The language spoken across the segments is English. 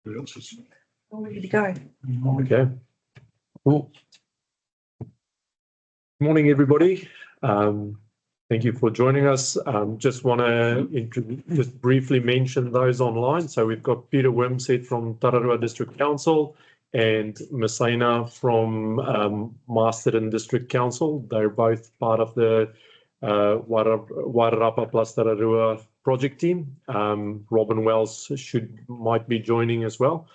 Who else is? All ready to go. Okay. Cool. Morning, everybody. Thank you for joining us. Just want to just briefly mention those online. So we've got Peter Wimsett from Tararua District Council and Messina from Masterton District Council. They're both part of the Wairarapa plus Tararua project team. Robin Wells might be joining as well.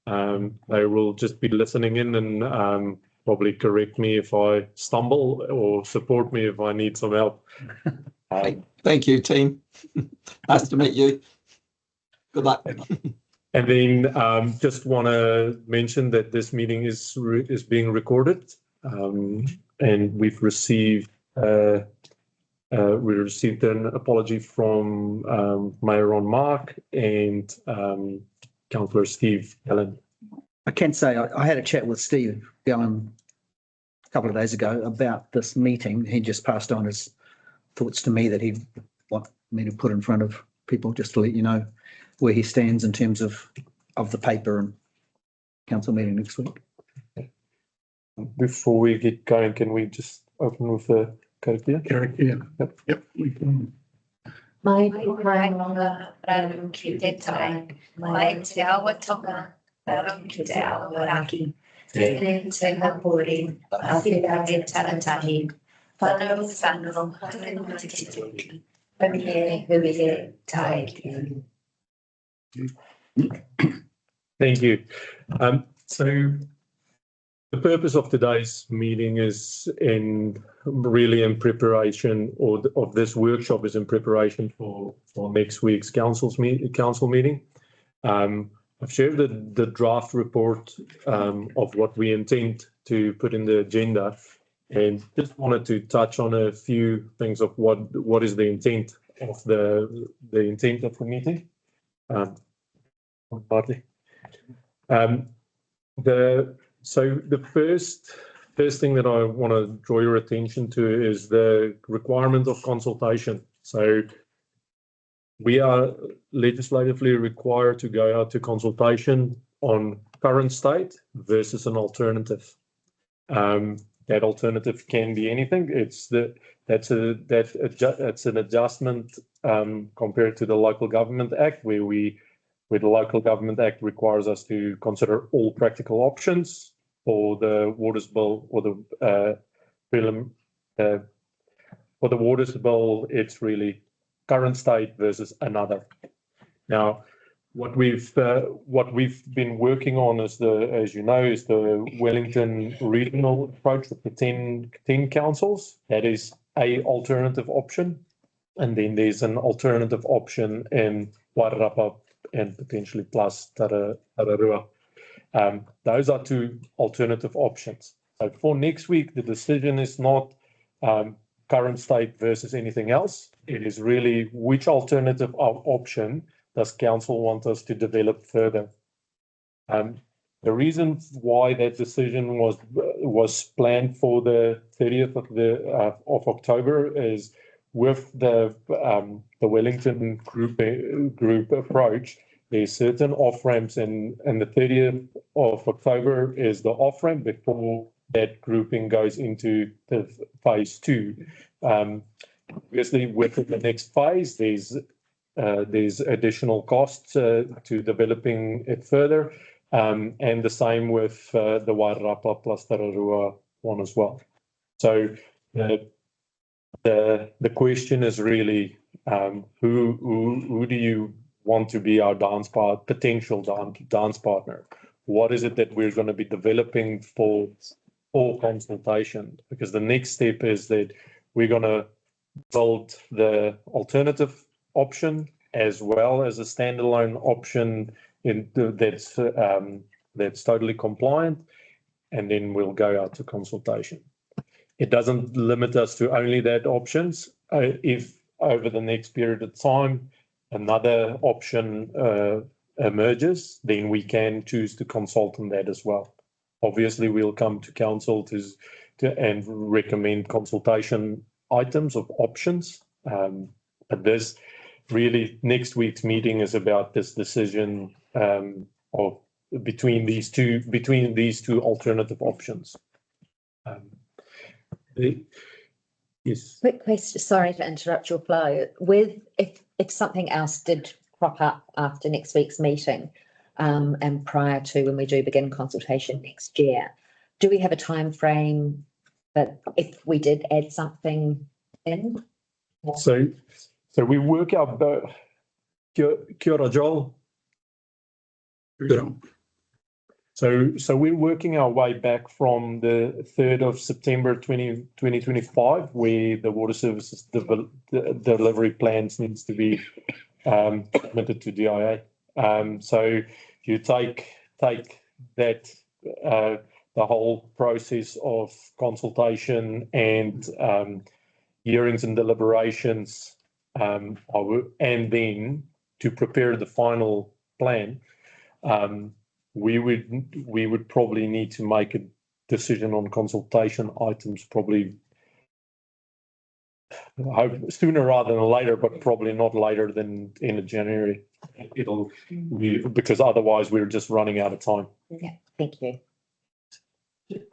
They will just be listening in and probably correct me if I stumble or support me if I need some help. Thank you, team. Nice to meet you. Good luck. And then just want to mention that this meeting is being recorded, and we've received an apology from Mayor Ron Mark and Councillor Steve Allen. I can say I had a chat with Steve Gallen a couple of days ago about this meeting. He just passed on his thoughts to me that he'd want me to put in front of people, just to let you know where he stands in terms of the paper and council meeting next week. Before we get going, can we just open with the character? Yeah. Yep. We can. Mai maunga rarum ki te tai, mai te awa tonga rarum ki te awa raki. Tēnei te hapori, a whira e taratahi, whanau whanau, harenga te tiki, huie tai ki. Thank you. So the purpose of today's meeting is really in preparation, or of this workshop is in preparation for next week's council meeting. I've shared the draft report of what we intend to put in the agenda, and just wanted to touch on a few things of what is the intent of the intent of the meeting. So the first thing that I want to draw your attention to is the requirement of consultation. So we are legislatively required to go out to consultation on current state versus an alternative. That alternative can be anything. That's an adjustment compared to the Local Government Act, where the Local Government Act requires us to consider all practical options. For the Waters Bill or the for the Waters Bill, it's really current state versus another. Now, what we've been working on is as you know, is the Wellington regional approach with the 10 councils. That is a alternative option, and then there's an alternative option in Wairarapa and potentially plus Tararua. Those are two alternative options. So for next week, the decision is not current state versus anything else. It is really which alternative option does council want us to develop further. The reason why that decision was planned for the 30th of October is with the Wellington group approach. There's certain off-ramps, and the 30th of October is the off-ramp before that grouping goes into the phase 2. Obviously, with the next phase, there's additional costs to developing it further, and the same with the Wairarapa plus Tararua one as well. So the question is really who do you want to be our potential dance partner? What is it that we're going to be developing for consultation? Because the next step is that we're going to build the alternative option as well as a standalone option that's totally compliant, and then we'll go out to consultation. It doesn't limit us to only that options. If over the next period of time another option emerges, then we can choose to consult on that as well. Obviously, we'll come to council and recommend consultation items of options. But this really, next week's meeting is about this decision between these two alternative options. Yes. Quick question, sorry to interrupt your flow. If something else did crop up after next week's meeting, and prior to when we do begin consultation next year, do we have a time frame that if we did add something in? So we work out Kia ora, Joel. So we're working our way back from the 3rd of September 2025, where the water services delivery plans needs to be submitted to DIA. So you take that the whole process of consultation and hearings and deliberations, and then to prepare the final plan. We would probably need to make a decision on consultation items, probably hope sooner rather than later, but probably not later than end of January. Because otherwise we're just running out of time. Yeah, thank you.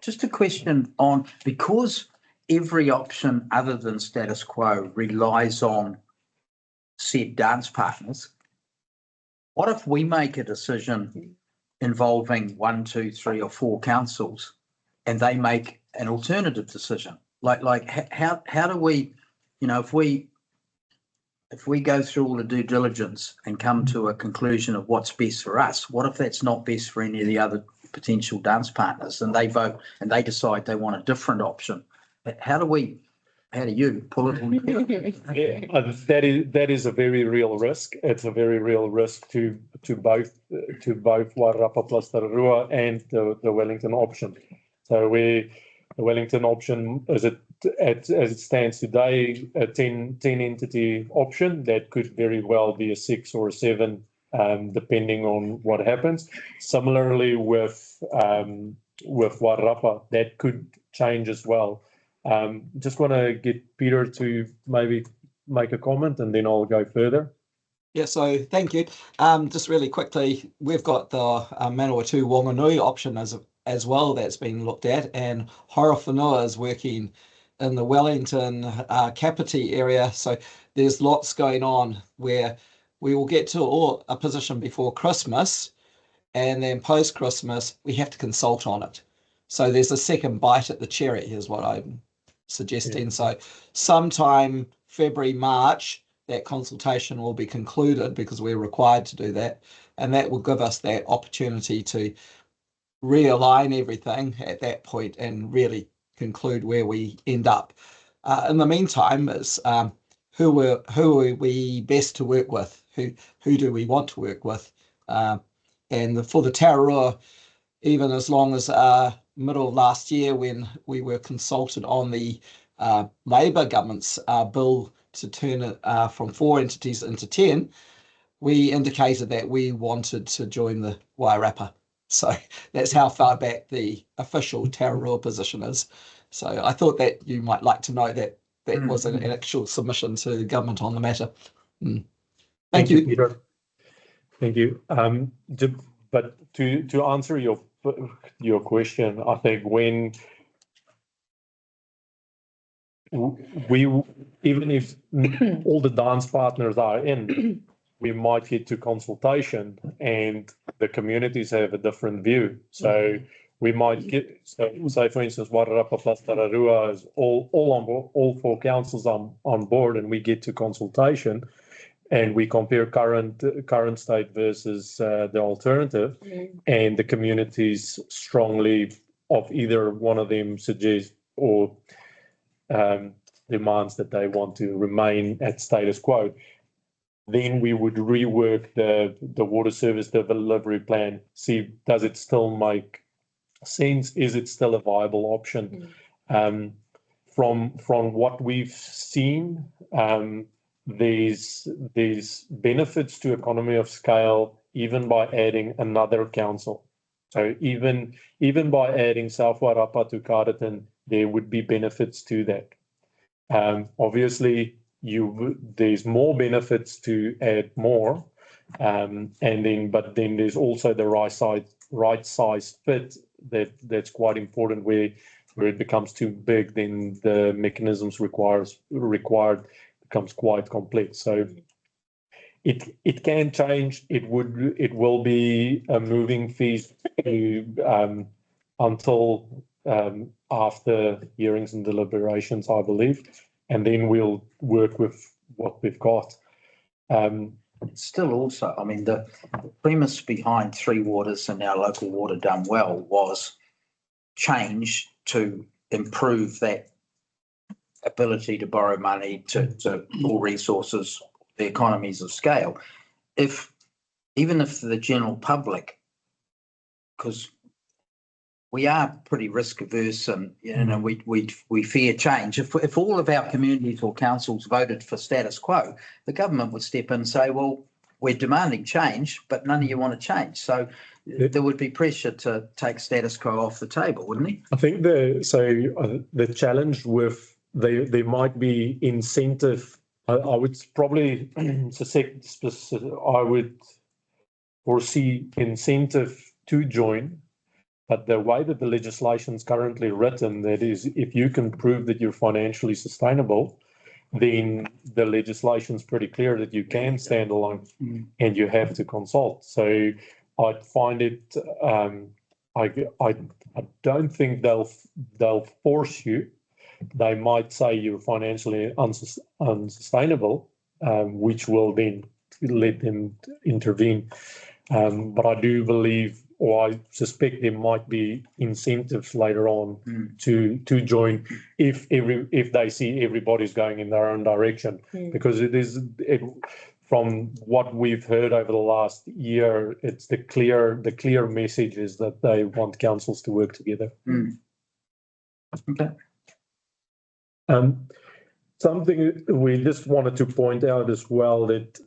Just a question on, because every option other than status quo relies on said dance partners, what if we make a decision involving 1, 2, 3 or 4 councils and they make an alternative decision? Like how do we, if we go through all the due diligence and come to a conclusion of what's best for us, what if that's not best for any of the other potential dance partners and they vote and they decide they want a different option? How do you pull it all together? That is a very real risk. It's a very real risk to both Wairarapa plus Tararua and the Wellington option. So the Wellington option as it stands today, a 10 entity option that could very well be a 6 or a 7, depending on what happens. Similarly with Wairarapa, that could change as well. Just want to get Peter to maybe make a comment and then I'll go further. Yeah, so thank you. Just really quickly, we've got the Manawatu Wanganui option as well that's been looked at, and Horowhenua is working in the Wellington Kapiti area. So there's lots going on where we will get to a position before Christmas, and then post-Christmas we have to consult on it. So there's a second bite at the cherry is what I'm suggesting. Yeah. So sometime February, March, that consultation will be concluded because we're required to do that. And that will give us that opportunity to realign everything at that point and really conclude where we end up. In the meantime, it's who are we best to work with? Who do we want to work with? And for the Tararua, even as long as middle of last year when we were consulted on the Labour government's bill to turn it from 4 entities into 10, we indicated that we wanted to join the Wairarapa. So that's how far back the official Tararua position is. So I thought that you might like to know that that was an actual submission to the government on the matter. Thank you, Peter. Thank you. But to answer your question, I think when even if all the dance partners are in, we might get to consultation and the communities have a different view. So we might get, say for instance, Wairarapa plus Tararua is all on board, all 4 councils on board, and we get to consultation and we compare current state versus the alternative, and the communities strongly of either one of them suggest or demands that they want to remain at status quo, then we would rework the water service delivery plan, see does it still make sense, is it still a viable option. From what we've seen, there's benefits to economy of scale even by adding another council. So even by adding South Wairarapa to Carterton, there would be benefits to that. Obviously, there's more benefits to add more, And then, but then there's also the right size fit that's quite important, where it becomes too big, then the mechanisms required becomes quite complex. So it can change. It will be a moving feast until after hearings and deliberations, I believe, and then we'll work with what we've got. It's still also, I mean, the premise behind Three Waters and our local water done well was change to improve that ability to borrow money to more resources, the economies of scale. Even if the general public, because we are pretty risk averse and we fear change. If all of our communities or councils voted for status quo, the government would step in and say, well, we're demanding change, but none of you want to change. So there would be pressure to take status quo off the table, wouldn't it? I think the challenge with there might be incentive. I would probably I would foresee incentive to join. But the way that the legislation is currently written, that is, if you can prove that you're financially sustainable, then the legislation is pretty clear that you can stand alone and you have to consult. So I'd find it, I don't think they'll force you. They might say you're financially unsustainable, which will then let them intervene. But I do believe, or I suspect there might be incentives later on to join if they see everybody's going in their own direction, because from what we've heard over the last year, it's the clear message is that they want councils to work together. Okay. Something we just wanted to point out as well that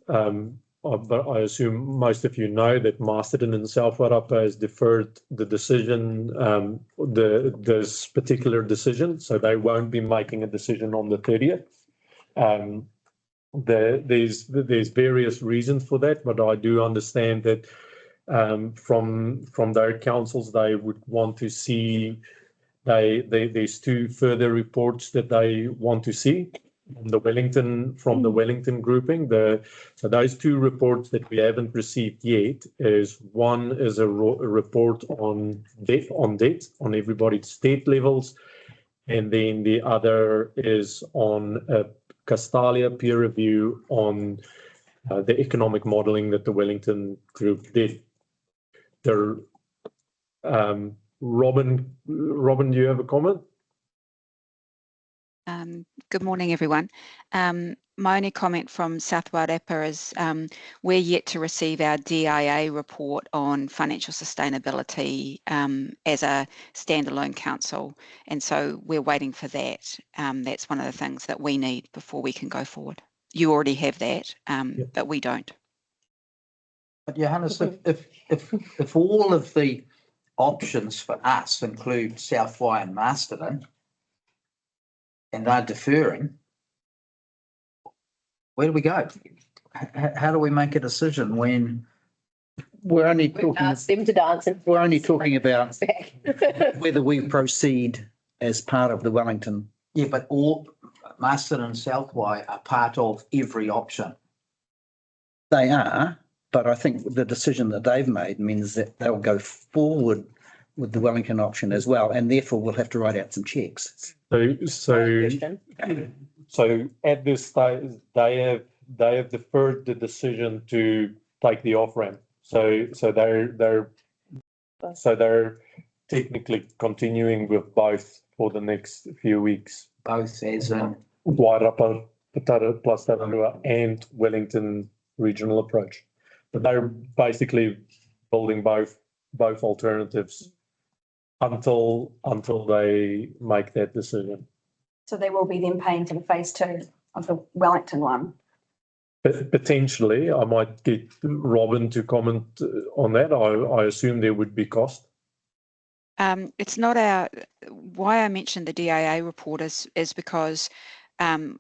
but I assume most of you know that Masterton and South Wairarapa has deferred the decision, this particular decision, so they won't be making a decision on the 30th. There's various reasons for that, but I do understand that from their councils they would want to see. There's two further reports that they want to see. From the Wellington grouping, so those two reports that we haven't received yet is one is a report on debt, on everybody's debt levels, and then the other is on a Castalia peer review on the economic modelling that the Wellington group did. Robin, do you have a comment? Good morning, everyone. My only comment from South Wairarapa is we're yet to receive our DIA report on financial sustainability as a standalone council, and so we're waiting for that. That's one of the things that we need before we can go forward. You already have that, but we don't. But Johannes, if all of the options for us include South Wai and Masterton, and they're deferring, where do we go? How do we make a decision when We're only We've talking, asked them to dance and we're only talking about back. whether we proceed as part of the Wellington. yeah, but all Masterton and South Wai are part of every option. They are, but I think the decision that they've made means that they'll go forward with the Wellington option as well, and therefore we'll have to write out some checks. So at this stage, they have deferred the decision to take the off ramp. So they're technically continuing with both for the next few weeks. Both as in Wairarapa, plus Taranua, and Wellington regional approach. But they're basically building both alternatives until they make that decision. So they will be then paying for the phase 2 of the Wellington one. But potentially, I might get Robin to comment on that. I assume there would be cost. It's not why I mentioned the DIA report is because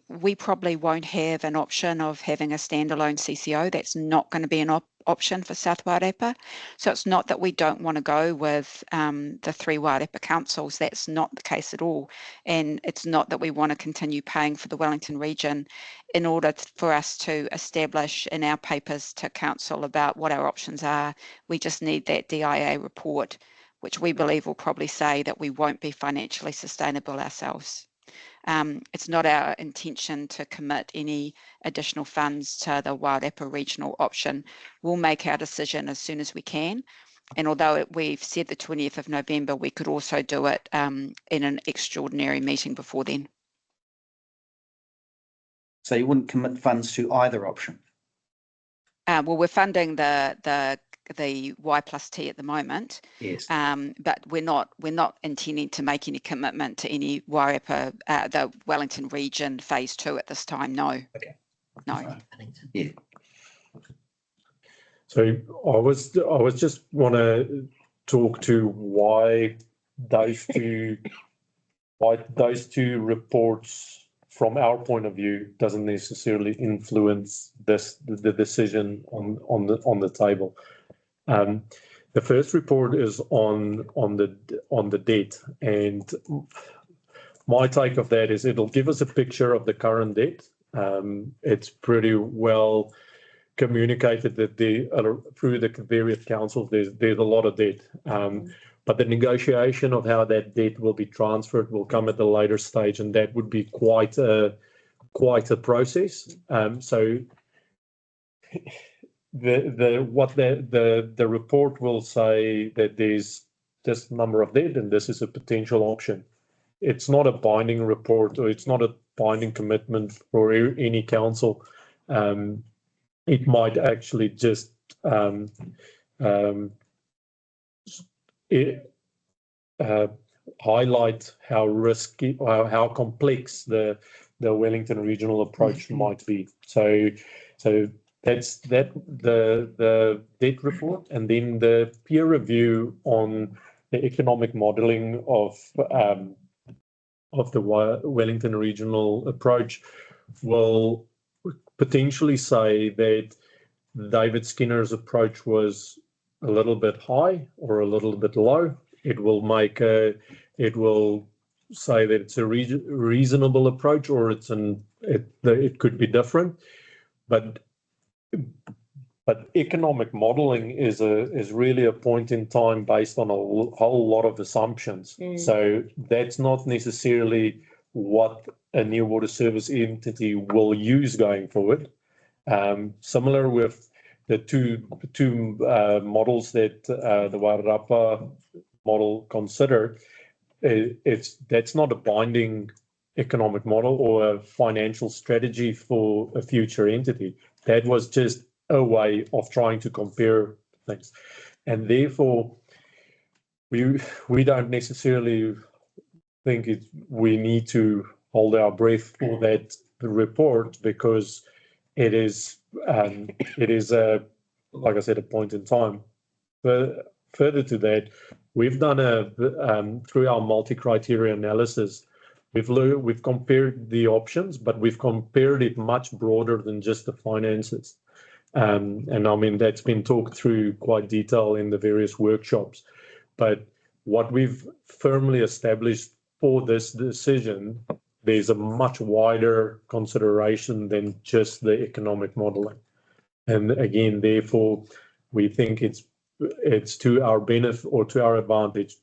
we probably won't have an option of having a standalone CCO. That's not going to be an option for South Wairepa. So it's not that we don't want to go with the 3 Wairepa councils. That's not the case at all. And it's not that we want to continue paying for the Wellington region. In order for us to establish in our papers to council about what our options are, we just need that DIA report, which we believe will probably say that we won't be financially sustainable ourselves. It's not our intention to commit any additional funds to the Wairepa regional option. We'll make our decision as soon as we can. And although we've said the 20th of November, we could also do it in an extraordinary meeting before then. So you wouldn't commit funds to either option? Well, we're funding the Y plus T at the moment. Yes. But we're not intending to make any commitment to any Wairepa, the Wellington region phase 2 at this time. No. Okay. No. Yeah. So I was just want to talk to why those two reports from our point of view doesn't necessarily influence the decision on the table. The first report is on the debt, and my take of that is it'll give us a picture of the current debt. It's pretty well communicated that through the various councils there's a lot of debt, but the negotiation of how that debt will be transferred will come at a later stage, and that would be quite a process. So the report will say that there's this number of debt and this is a potential option. It's not a binding report, or it's not a binding commitment for any council. It might actually just highlight how risky or how complex the Wellington regional approach might be. So that's the debt report, and then the peer review on the economic modelling of the Wellington regional approach will potentially say that David Skinner's approach was a little bit high or a little bit low. It will say that it's a reasonable approach, or it could be different. But economic modelling is really a point in time based on a whole lot of assumptions. So that's not necessarily what a new water service entity will use going forward. Similar with the two models that the Wairarapa model considered, that's not a binding economic model or a financial strategy for a future entity. That was just a way of trying to compare things, and therefore we don't necessarily think we need to hold our breath for that report, because it is like I said, a point in time. But further to that, we've done through our multi-criteria analysis, we've compared the options, but we've compared it much broader than just the finances. And I mean, that's been talked through quite detail in the various workshops. But what we've firmly established for this decision, there's a much wider consideration than just the economic modelling. And again, therefore, we think it's to our benefit or to our advantage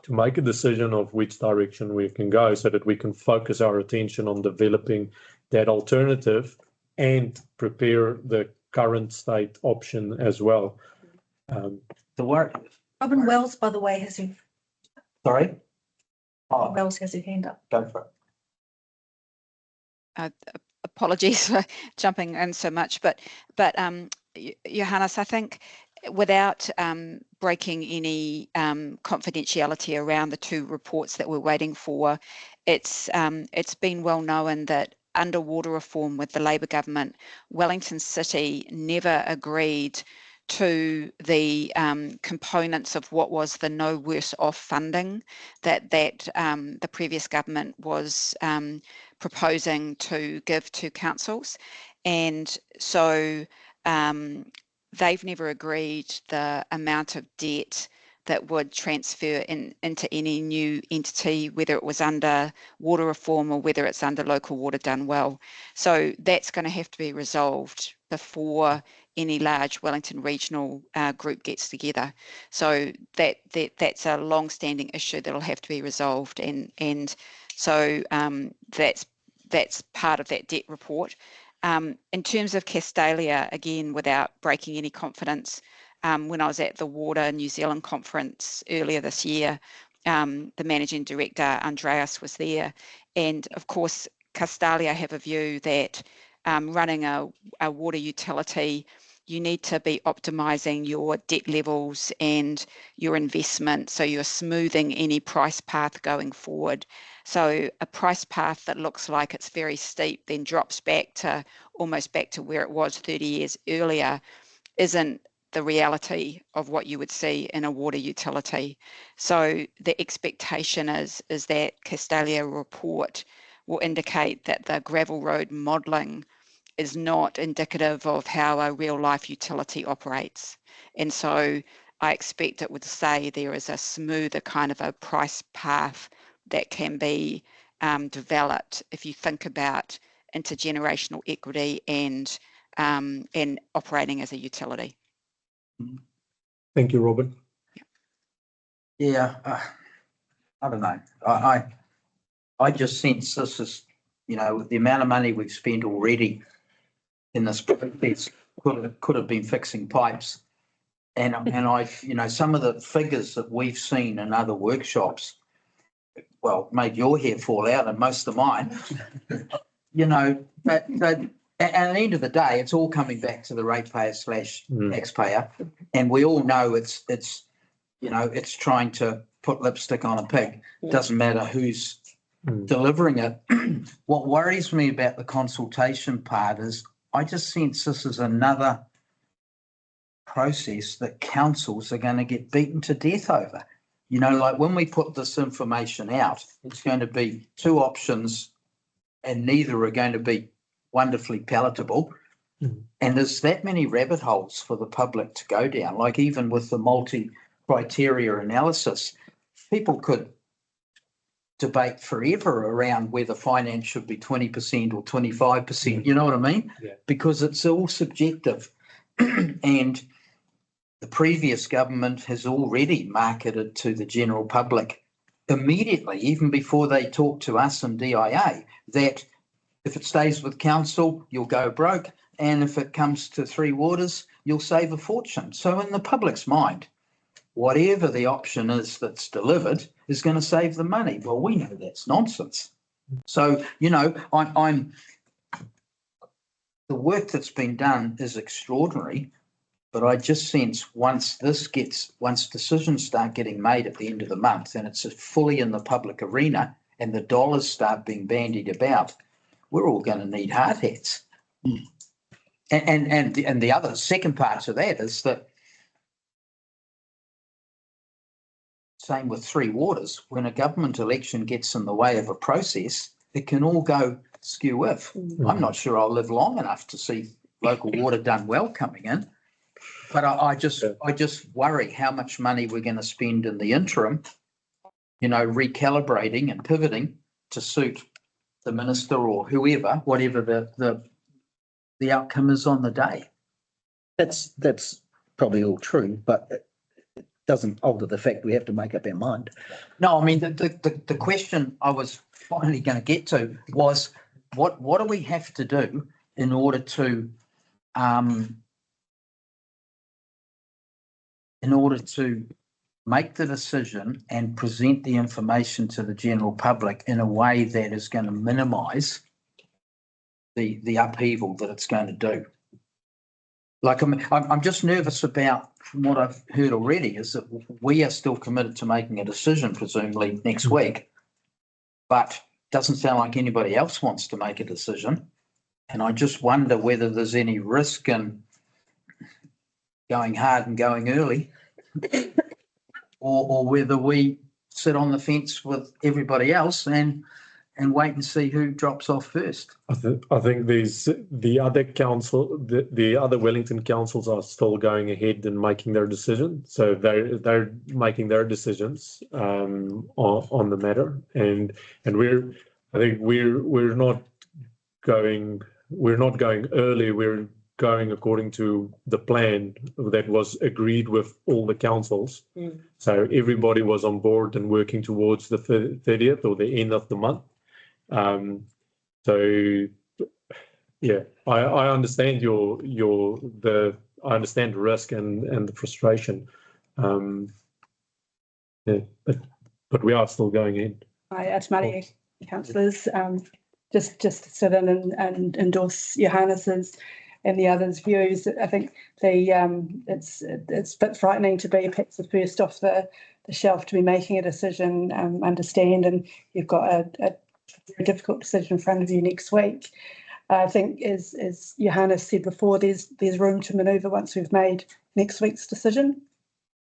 to make a decision of which direction we can go, so that we can focus our attention on developing that alternative and prepare the current state option as well. Robin Wells, by the way, has his Sorry? Oh, Wells has his hand up. go for it. Apologies for jumping in so much, but Johannes, I think without breaking any confidentiality around the two reports that we're waiting for, it's been well known that under water reform with the Labor government, Wellington City never agreed to the components of what was the no worse off funding that the previous government was proposing to give to councils. And so they've never agreed the amount of debt that would transfer into any new entity, whether it was under water reform or whether it's under local water done well. So that's going to have to be resolved before any large Wellington regional group gets together. So that's a long-standing issue that'll have to be resolved, and so that's part of that debt report. In terms of Castalia, again, without breaking any confidence, when I was at the Water New Zealand conference earlier this year, the managing director, Andreas, was there. And of course, Castalia have a view that running a water utility, you need to be optimising your debt levels and your investment, so you're smoothing any price path going forward. So a price path that looks like it's very steep, then drops back to almost back to where it was 30 years earlier, isn't the reality of what you would see in a water utility. So the expectation is that Castalia report will indicate that the gravel road modelling is not indicative of how a real life utility operates. And so I expect it would say there is a smoother kind of a price path that can be developed if you think about intergenerational equity and operating as a utility. Thank you, Robert. Yeah, I don't know. I just sense this is, you know, the amount of money we've spent already in this process could have been fixing pipes. And you know, some of the figures that we've seen in other workshops, well, made your hair fall out and most of mine, you know, but at the end of the day, it's all coming back to the ratepayer / taxpayer. And we all know it's, you know, it's trying to put lipstick on a pig. It doesn't matter who's delivering it. What worries me about the consultation part is I just sense this is another process that councils are going to get beaten to death over. You know, like when we put this information out, it's going to be 2 options and neither are going to be wonderful palatable. And there's that many rabbit holes for the public to go down, like even with the multi-criteria analysis, people could debate forever around whether finance should be 20% or 25%, you know what I mean? Yeah. Because it's all subjective. And the previous government has already marketed to the general public immediately, even before they talk to us and DIA, that if it stays with council, you'll go broke. And if it comes to Three Waters, you'll save a fortune. So in the public's mind, whatever the option is that's delivered is going to save the money. Well, we know that's nonsense. So, you know, the work that's been done is extraordinary, but I just sense once decisions start getting made at the end of the month and it's fully in the public arena and the dollars start being bandied about, we're all going to need hard hats. And the other second part to that is that same with Three Waters, when a government election gets in the way of a process, it can all go skew if. I'm not sure I'll live long enough to see local water done well coming in, but I just worry how much money we're going to spend in the interim, you know, recalibrating and pivoting to suit the minister or whoever, whatever the outcome is on the day. That's probably all true, but it doesn't alter the fact we have to make up our mind. No, I mean, the question I was finally going to get to was what do we have to do in order to make the decision and present the information to the general public in a way that is going to minimise the upheaval that it's going to do. Like, I'm just nervous about, from what I've heard already, is that we are still committed to making a decision, presumably next week, but doesn't sound like anybody else wants to make a decision. And I just wonder whether there's any risk in going hard and going early, or whether we sit on the fence with everybody else and wait and see who drops off first. I think the other Wellington councils are still going ahead and making their decision. So they're making their decisions on the matter, and we're not going early. We're going according to the plan that was agreed with all the councils. So everybody was on board and working towards the 30th or the end of the month. So yeah, I understand I understand the risk and the frustration. Yeah, but we are still going in. Atamari councillors, just to sit in and endorse Johannes's and the others' views. I think it's a bit frightening to be perhaps the first off the shelf to be making a decision. Understand, and you've got a very difficult decision in front of you next week. I think, as Johannes said before, there's room to manoeuvre once we've made next week's decision.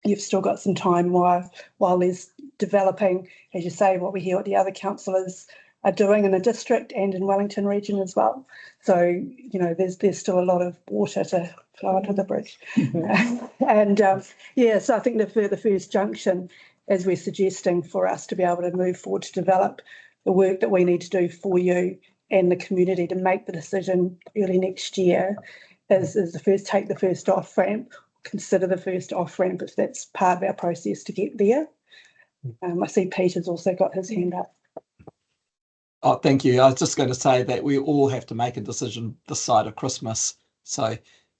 You've still got some time while there's developing, as you say, what we hear what the other councillors are doing in the district and in Wellington region as well. So, there's still a lot of water to flow under the bridge. And so I think the first junction, as we're suggesting, for us to be able to move forward to develop the work that we need to do for you and the community to make the decision early next year is take the first off ramp, consider the first off ramp if that's part of our process to get there. I see Peter's also got his hand up. Oh, thank you. I was just going to say that we all have to make a decision this side of Christmas. So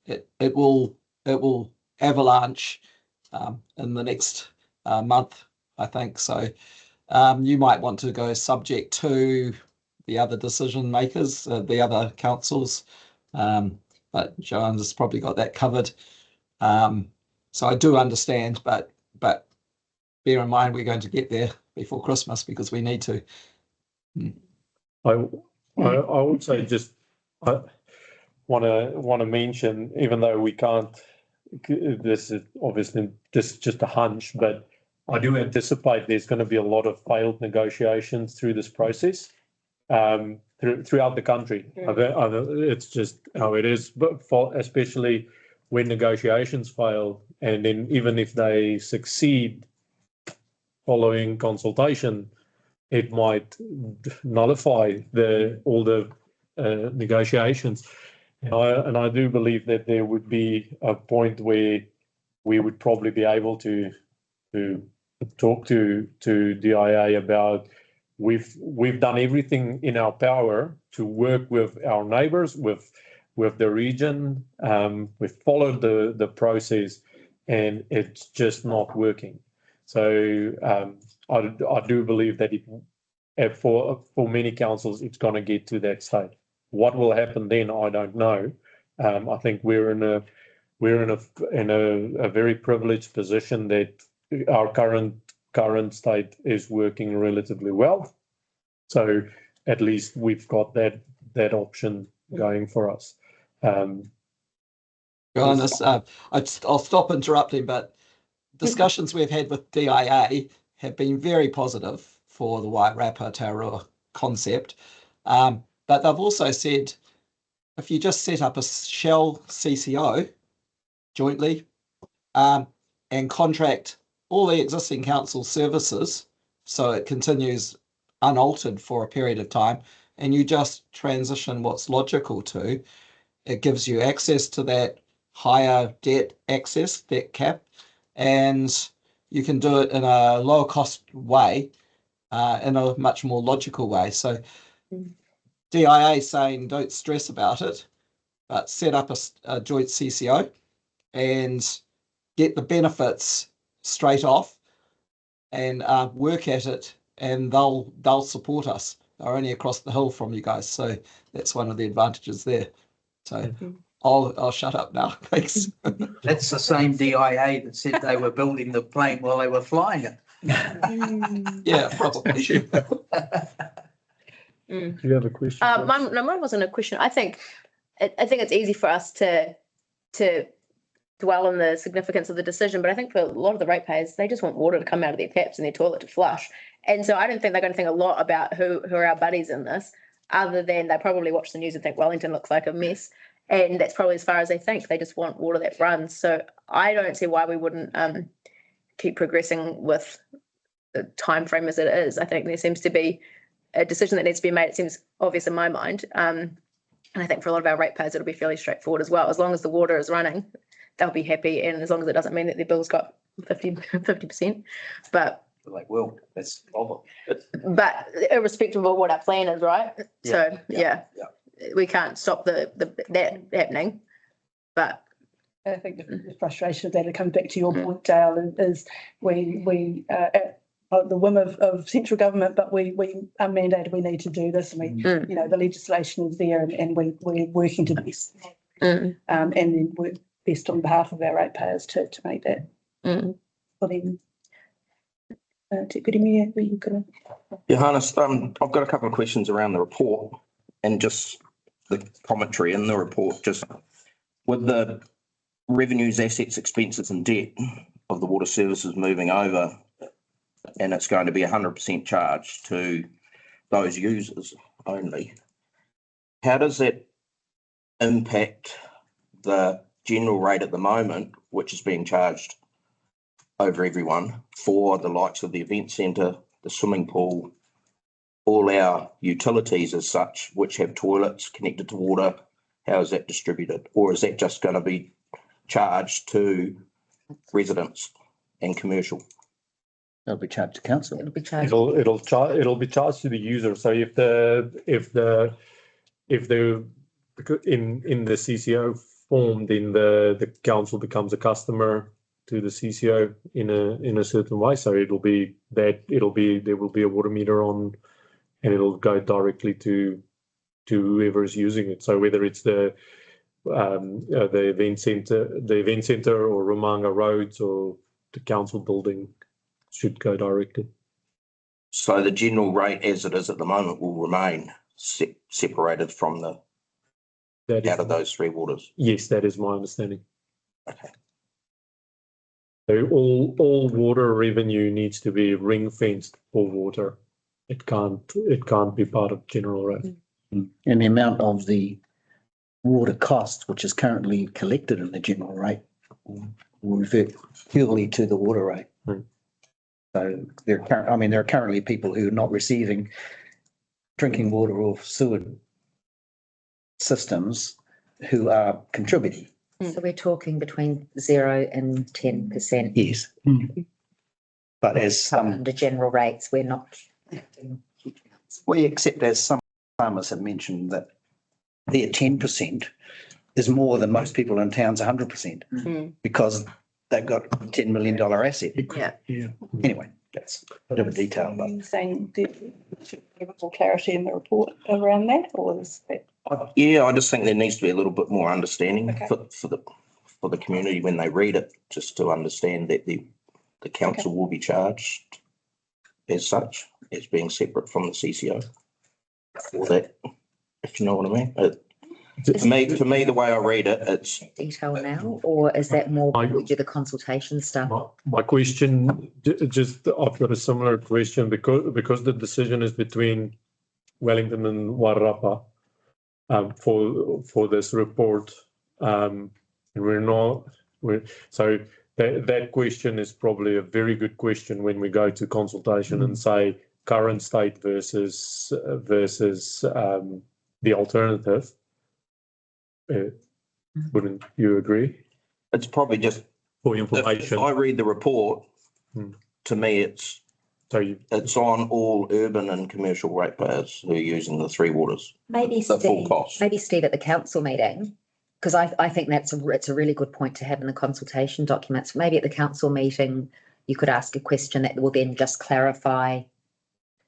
it will avalanche in the next month, I think. So you might want to go subject to the other decision makers, the other councils, but Joanne has probably got that covered. So I do understand, but bear in mind we're going to get there before Christmas because we need to. I also just want to mention, even though we can't, this is obviously just a hunch, but I do anticipate there's going to be a lot of failed negotiations through this process throughout the country. It's just how it is, but especially when negotiations fail, and then even if they succeed following consultation, it might nullify all the negotiations. And I do believe that there would be a point where we would probably be able to talk to DIA about we've done everything in our power to work with our neighbours, with the region. We've followed the process, and it's just not working. So I do believe that for many councils, it's going to get to that state. What will happen then, I don't know. I think we're in a very privileged position that our current state is working relatively well. So at least we've got that option going for us. Johannes, I'll stop interrupting, but discussions we've had with DIA have been very positive for the Wairarapa Taurua concept. But they've also said, if you just set up a shell CCO jointly and contract all the existing council services so it continues unaltered for a period of time, and you just transition what's logical to, it gives you access to that higher debt cap, and you can do it in a lower cost way, in a much more logical way. So DIA saying don't stress about it, but set up a joint CCO and get the benefits straight off and work at it, and they'll support us. They're only across the hill from you guys, so that's one of the advantages there. So I'll shut up now. Thanks. That's the same DIA that said they were building the plane while they were flying it. Yeah, probably. Do you have a question? Mine wasn't a question. I think it's easy for us to dwell on the significance of the decision, but I think for a lot of the ratepayers, they just want water to come out of their taps and their toilet to flush. And so I don't think they're going to think a lot about who are our buddies in this, other than they probably watch the news and think Wellington looks like a mess. And that's probably as far as they think. They just want water that runs. So I don't see why we wouldn't keep progressing with the time frame as it is. I think there seems to be a decision that needs to be made. It seems obvious in my mind. And I think for a lot of our ratepayers, it'll be fairly straightforward as well. As long as the water is running, they'll be happy. And as long as it doesn't mean that their bill's got 50%. But Like, well, that's the problem. but irrespective of what our plan is, right? So yeah. we can't stop that happening. But I think the frustration of that, it comes back to your point, Dale, is we at the whim of central government, but we are mandated, we need to do this, and we, you know, the legislation is there, and we're working to this, and then we're best on behalf of our ratepayers to make that for them. Deputy Mayor, were you gonna? Johannes, I've got a couple of questions around the report and just the commentary in the report, just with the revenues, assets, expenses and debt of the water services moving over, and it's going to be 100% charged to those users only. How does that impact the general rate at the moment, which is being charged over everyone for the likes of the event centre, the swimming pool, all our utilities as such, which have toilets connected to water? How is that distributed? Or is that just going to be charged to residents and commercial? They'll be charged to council. It'll be charged. It'll be charged to the user. So if the in the CCO form, then the council becomes a customer to the CCO in a certain way. So there will be a water meter on, and it'll go directly to whoever is using it. So whether it's the event centre or Romanga Roads or the council building, should go directly. So the general rate as it is at the moment will remain separated from the out of those three waters? Yes, that is my understanding. Okay. So all water revenue needs to be ring fenced for water. It can't be part of general rate. And the amount of the water cost, which is currently collected in the general rate, will revert purely to the water rate. So there are currently people who are not receiving drinking water or sewer systems who are contributing. So we're talking between 0 and 10%. Yes. But as some, Under general rates, we're not. we accept, as some farmers have mentioned, that their 10% is more than most people in town's 100% because they've got a $10 million asset. yeah. Anyway, that's a bit of a detail, but Are you saying there should be a bit more clarity in the report around that, or is that? Yeah, I just think there needs to be a little bit more understanding Okay. for the community when they read it, just to understand that the council will be charged as such, as being separate from the CCO. Or that, if you know what I mean. To me, the way I read it, it's Detail now, or is that more we do the consultation stuff? My question, just I've got a similar question because the decision is between Wellington and Wairarapa for this report. So that question is probably a very good question when we go to consultation and say current state versus the alternative. Wouldn't you agree? it's probably just For if information. I read the report, to me it's on all urban and commercial ratepayers who are using the three waters. Maybe The full Steve, cost. maybe Steve at the council meeting, because I think it's a really good point to have in the consultation documents. Maybe at the council meeting, you could ask a question that will then just clarify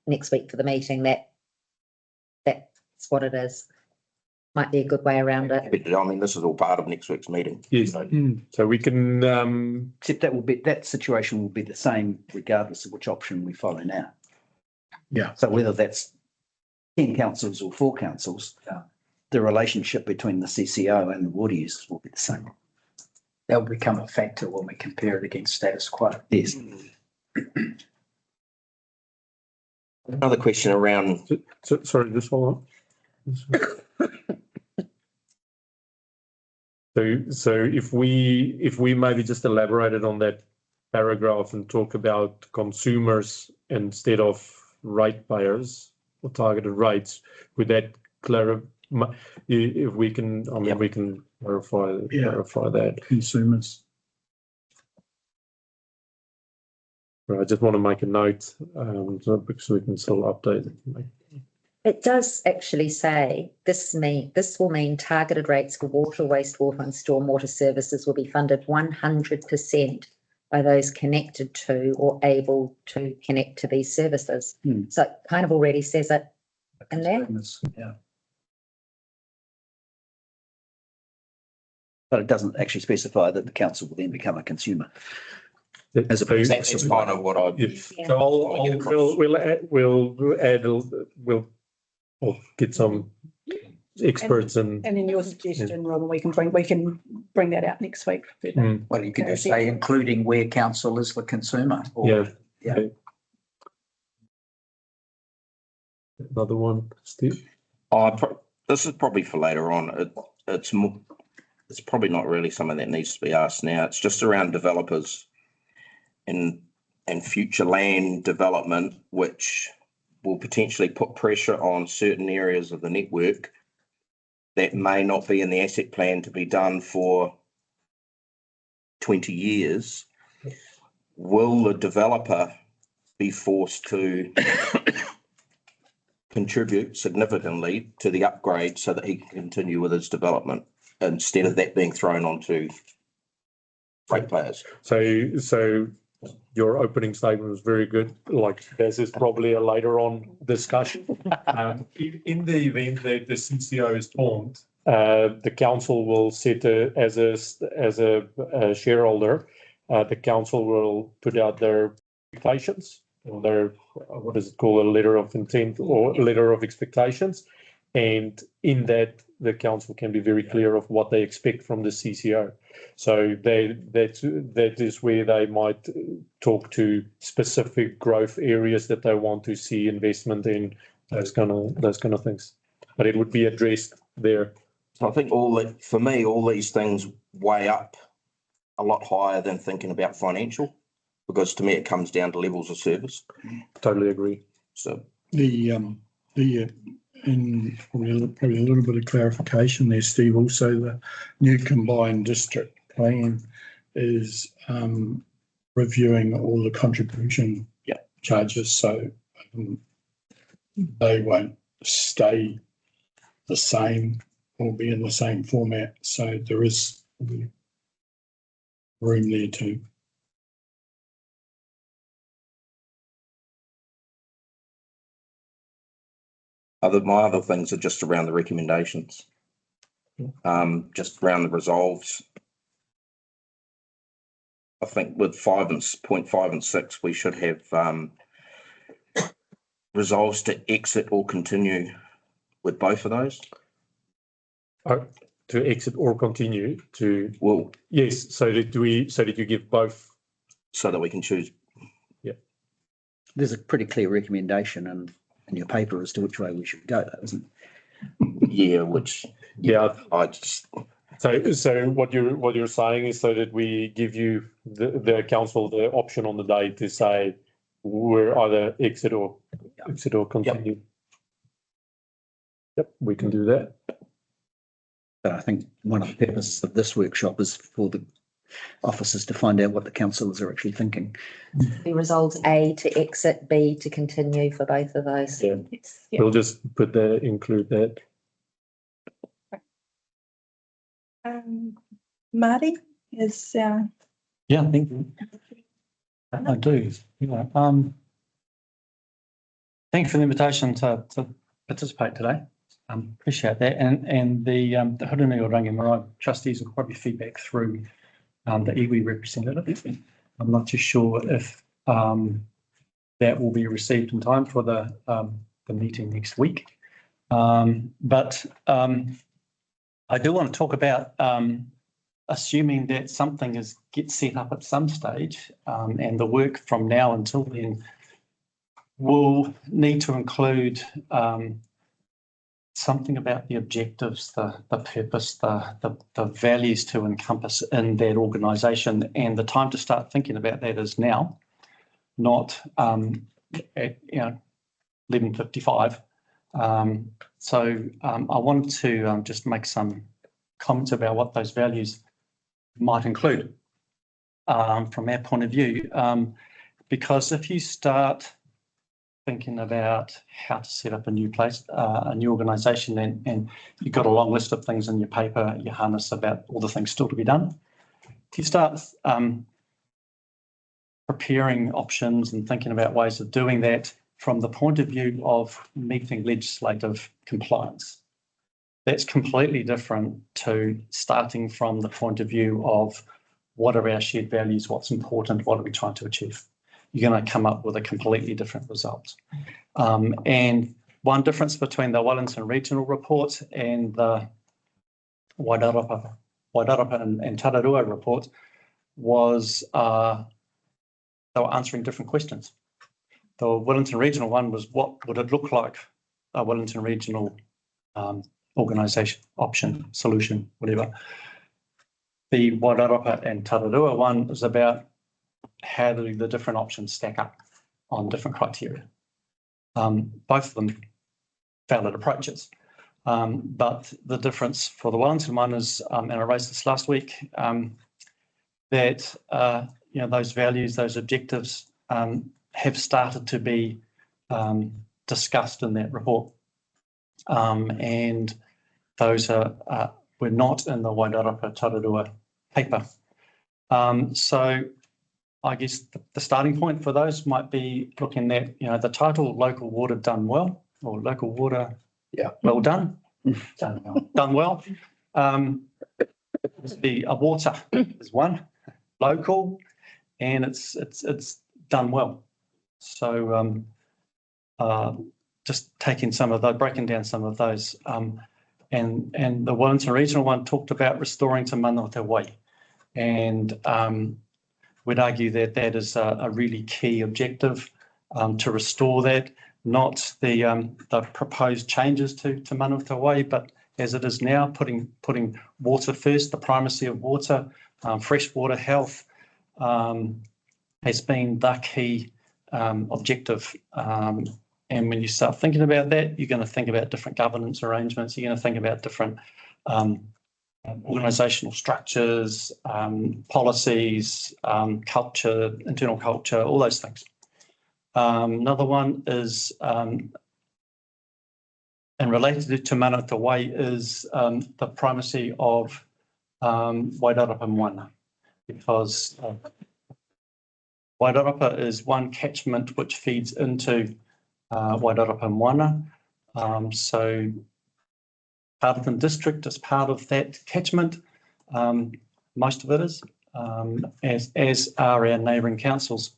next week for the meeting that that's what it is. Might be a good way around it. But I mean, this is all part of next week's meeting. Yes. So we can except that situation will be the same regardless of which option we follow now. Yeah. So whether that's 10 councils or 4 councils, the relationship between the CCO and the water users will be the same. That will become a factor when we compare it against status quo. Yes. Another question around, Sorry, just hold on. So if we maybe just elaborated on that paragraph and talk about consumers instead of ratepayers or targeted rates, would that clarify? If we can, I mean, we can clarify that. Consumers. I just want to make a note, so because we can still update it. It does actually say this will mean targeted rates for water, wastewater and stormwater services will be funded 100% by those connected to or able to connect to these services. So it kind of already says it in there. Yeah. But it doesn't actually specify that the council will then become a consumer. As So opposed that's kind of what I. so we'll get some experts And then your suggestion, Robin, we can bring that out next week. Well, you could just say including where council is the consumer. Or, yeah. Another one, Steve. This is probably for later on. It's probably not really something that needs to be asked now. It's just around developers and future land development, which will potentially put pressure on certain areas of the network that may not be in the asset plan to be done for 20 years. Will the developer be forced to contribute significantly to the upgrade so that he can continue with his development instead of that being thrown onto ratepayers? So your opening statement was very good. Like this is probably a later on discussion. In the event that the CCO is formed, the council will set as a shareholder. The council will put out their expectations, or their what is it called, a letter of intent or a letter of expectations, and in that the council can be very clear of what they expect from the CCO. So that is where they might talk to specific growth areas that they want to see investment in, those kind of things. But it would be addressed there. So I think for me, all these things weigh up a lot higher than thinking about financial, because to me it comes down to levels of service. Totally agree. So And probably a little bit of clarification there, Steve. Also, the new combined district plan is reviewing all the contribution charges, so they won't stay the same or be in the same format. So there is room there too. my other things are just around the recommendations, just around the resolves. I think with 5.5 and 6, we should have resolves to exit or continue with both of those. To exit or continue to. Well, yes. So did you give both? So that we can choose. Yeah. There's a pretty clear recommendation in your paper as to which way we should go, though, isn't it? Yeah. I just. So what you're saying is so that we give you the council the option on the day to say we're either exit or continue. Yep, we can do that. But I think one of the purposes of this workshop is for the officers to find out what the councillors are actually thinking. We resolved A to exit, B to continue for both of those. Yeah. We'll just include that. Marty is. Yeah, thank you. I do. Thank you for the invitation to participate today. Appreciate that. And the Hurunui o Rangi Marae trustees will probably feedback through the iwi representative. I'm not too sure if that will be received in time for the meeting next week. But I do want to talk about assuming that something gets set up at some stage, and the work from now until then will need to include something about the objectives, the purpose, the values to encompass in that organisation, and the time to start thinking about that is now, not at 11:55. So I wanted to just make some comments about what those values might include from our point of view, because if you start thinking about how to set up a new place, a new organisation, and you've got a long list of things in your paper, your harness about all the things still to be done. If you start preparing options and thinking about ways of doing that from the point of view of meeting legislative compliance, that's completely different to starting from the point of view of what are our shared values, what's important, what are we trying to achieve. You're going to come up with a completely different result. And one difference between the Wellington Regional Report and the Wairarapa and Tararua report was they were answering different questions. The Wellington Regional one was, what would it look like, a Wellington Regional organisation, option, solution, whatever. The Wairarapa and Tararua one is about how do the different options stack up on different criteria. Both of them valid approaches. But the difference for the Wellington one is, and I raised this last week, that those values, those objectives have started to be discussed in that report. And those were not in the Wairarapa Tararua paper. So I guess the starting point for those might be looking at, the title, Local Water Done Well, or Local Water, well done. Done well. The water is one, local, and it's done well. So just taking some of those, breaking down some of those, and the Wellington Regional one talked about restoring to mana te wai, and we'd argue that that is a really key objective, to restore that, not the proposed changes to mana te wai, but as it is now, putting water first, the primacy of water, freshwater health has been the key objective. And when you start thinking about that, you're going to think about different governance arrangements. You're going to think about different organisational structures, policies, culture, internal culture, all those things. Another one is, and related to mana te wai, is the primacy of Wairarapa Moana, because Wairarapa is one catchment which feeds into Wairarapa Moana. So Carleton District is part of that catchment. Most of it is, as are our neighbouring councils.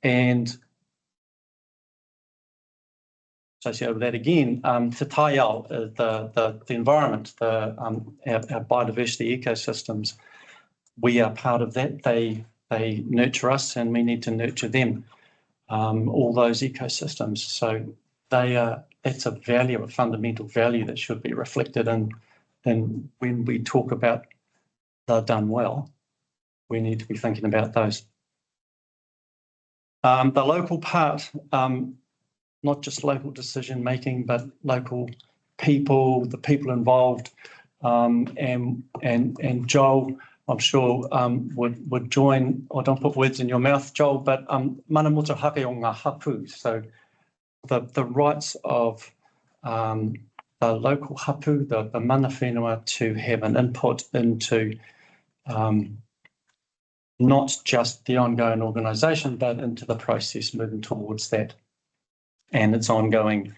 And associated with that again, Te Taiao, the environment, our biodiversity ecosystems, we are part of that. They nurture us and we need to nurture them, all those ecosystems. So that's a value, a fundamental value that should be reflected in when we talk about they're done well, we need to be thinking about those. The local part, not just local decision making, but local people, the people involved, and Joel, I'm sure would join. I don't put words in your mouth, Joel, but mana motuhake o ngā hapu. So the rights of the local hapu, the mana whenua, to have an input into not just the ongoing organisation, but into the process moving towards that and its ongoing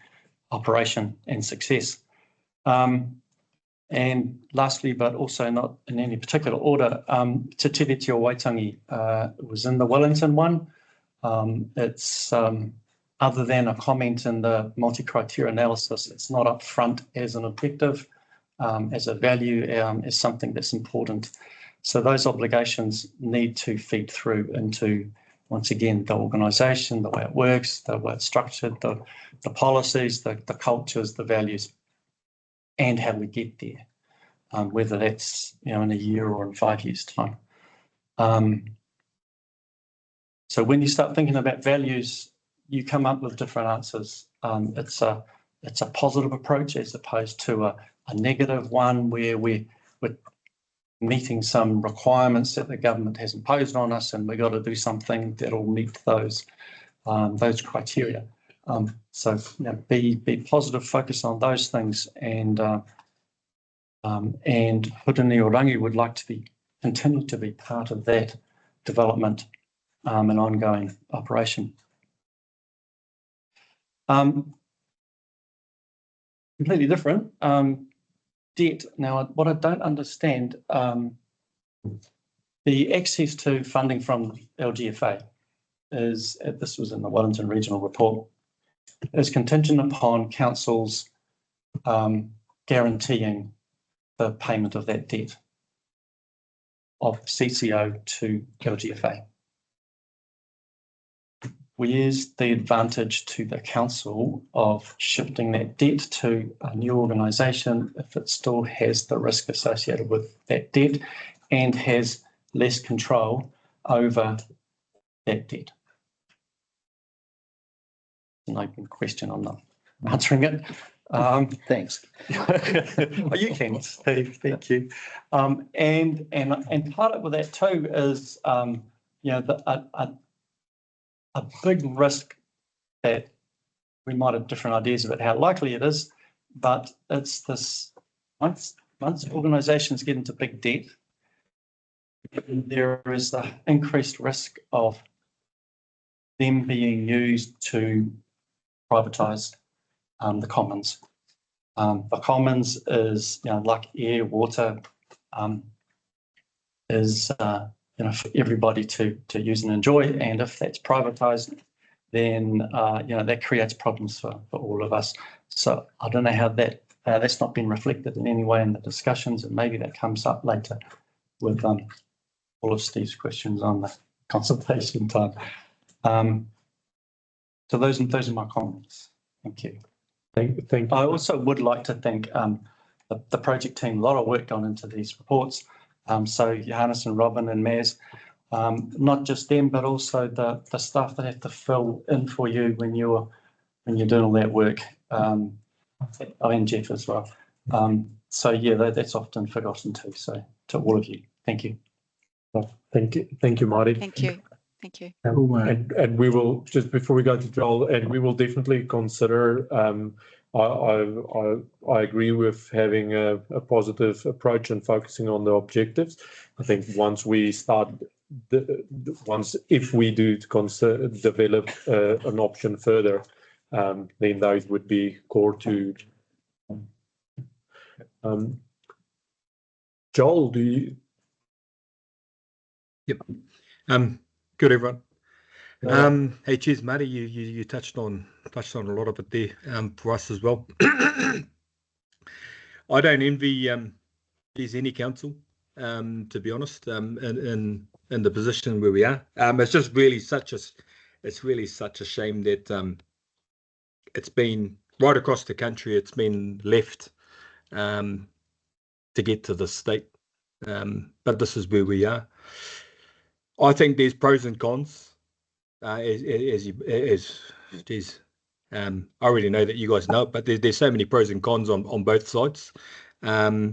operation and success. And lastly, but also not in any particular order, Te Tiriti o Waitangi was in the Wellington one. It's other than a comment in the multi-criteria analysis, it's not up front as an objective. as a value, is something that's important. So those obligations need to feed through into, once again, the organisation, the way it works, the way it's structured, the policies, the cultures, the values, and how we get there, whether that's in a year or in 5 years' time. So when you start thinking about values, you come up with different answers. It's a positive approach as opposed to a negative one where we're meeting some requirements that the government has imposed on us, and we've got to do something that'll meet those criteria. So be positive, focus on those things, and Hurunui-o-Rangi would like to continue to be part of that development and ongoing operation. Completely different. Debt. Now, what I don't understand, the access to funding from LGFA is, this was in the Wellington Regional Report, is contingent upon councils guaranteeing the payment of that debt of CCO to LGFA. Where's the advantage to the council of shifting that debt to a new organisation if it still has the risk associated with that debt and has less control over that debt? An open question, I'm not answering it. Thanks. You can, Steve, thank you. And part of that too is, a big risk that we might have different ideas about how likely it is, but it's this, once organisations get into big debt, there is the increased risk of them being used to privatise the commons. The commons is, like air, water, is for everybody to use and enjoy, and if that's privatised, then that creates problems for all of us. So I don't know how that's not been reflected in any way in the discussions, and maybe that comes up later with all of Steve's questions on the consultation time. So those are my comments. Thank you. Thank you. I also would like to thank the project team. A lot of work gone into these reports. So Johannes and Robin and Maz, not just them, but also the staff that have to fill in for you when you're doing all that work, and Jeff as well. So yeah, that's often forgotten too. So to all of you, thank you. Thank you, Marty. Thank you. And we will, just before we go to Joel, and we will definitely consider. I agree with having a positive approach and focusing on the objectives. I think once we start, if we do develop an option further, then those would be core to. Joel, do you? Yep. Good, everyone. Hey, cheers, Marty. You touched on a lot of it there for us as well. I don't envy there's any council, to be honest, in the position where we are. It's just really such a shame that it's been right across the country. It's been left to get to this state, but this is where we are. I think there's pros and cons. I already know that you guys know it, but there's so many pros and cons on both sides. I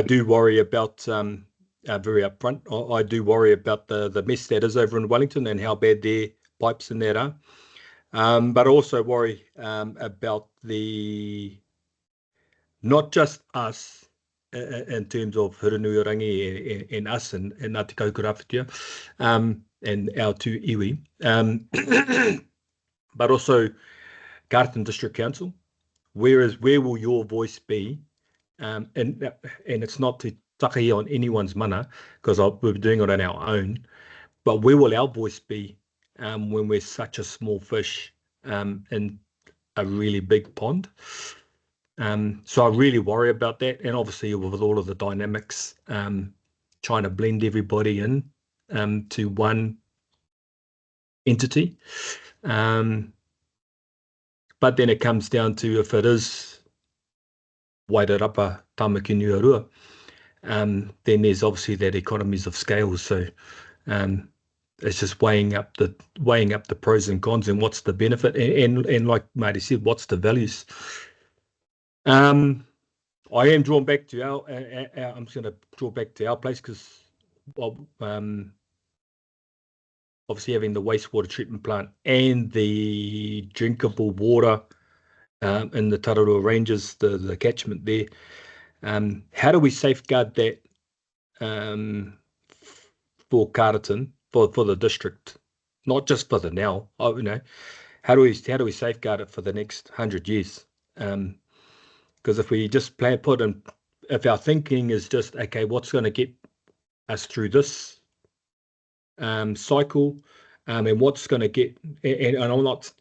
do worry about very upfront. I do worry about the mess that is over in Wellington and how bad their pipes and that are. But also worry about not just us in terms of Hurunui-o-Rangi and us and Ngāti Kaukura and our two iwi, but also Garton District Council. Where will your voice be? And it's not to takahi on anyone's mana, because we're doing it on our own, but where will our voice be when we're such a small fish in a really big pond? So I really worry about that. And obviously with all of the dynamics, trying to blend everybody in to one entity. But then it comes down to if it is Wairarapa Tamaki Nuarua, then there's obviously that economies of scale. So it's just weighing up the pros and cons and what's the benefit and like Marty said, what's the values. I am drawn back to our I'm just going to draw back to our place because obviously having the wastewater treatment plant and the drinkable water in the Tararua Ranges, the catchment there. How do we safeguard that for Carterton, for the district, not just for the now? How do we safeguard it for the next 100 years? Because if we just if our thinking is just okay, what's going to get us through this cycle, and what's going to get, and I'm not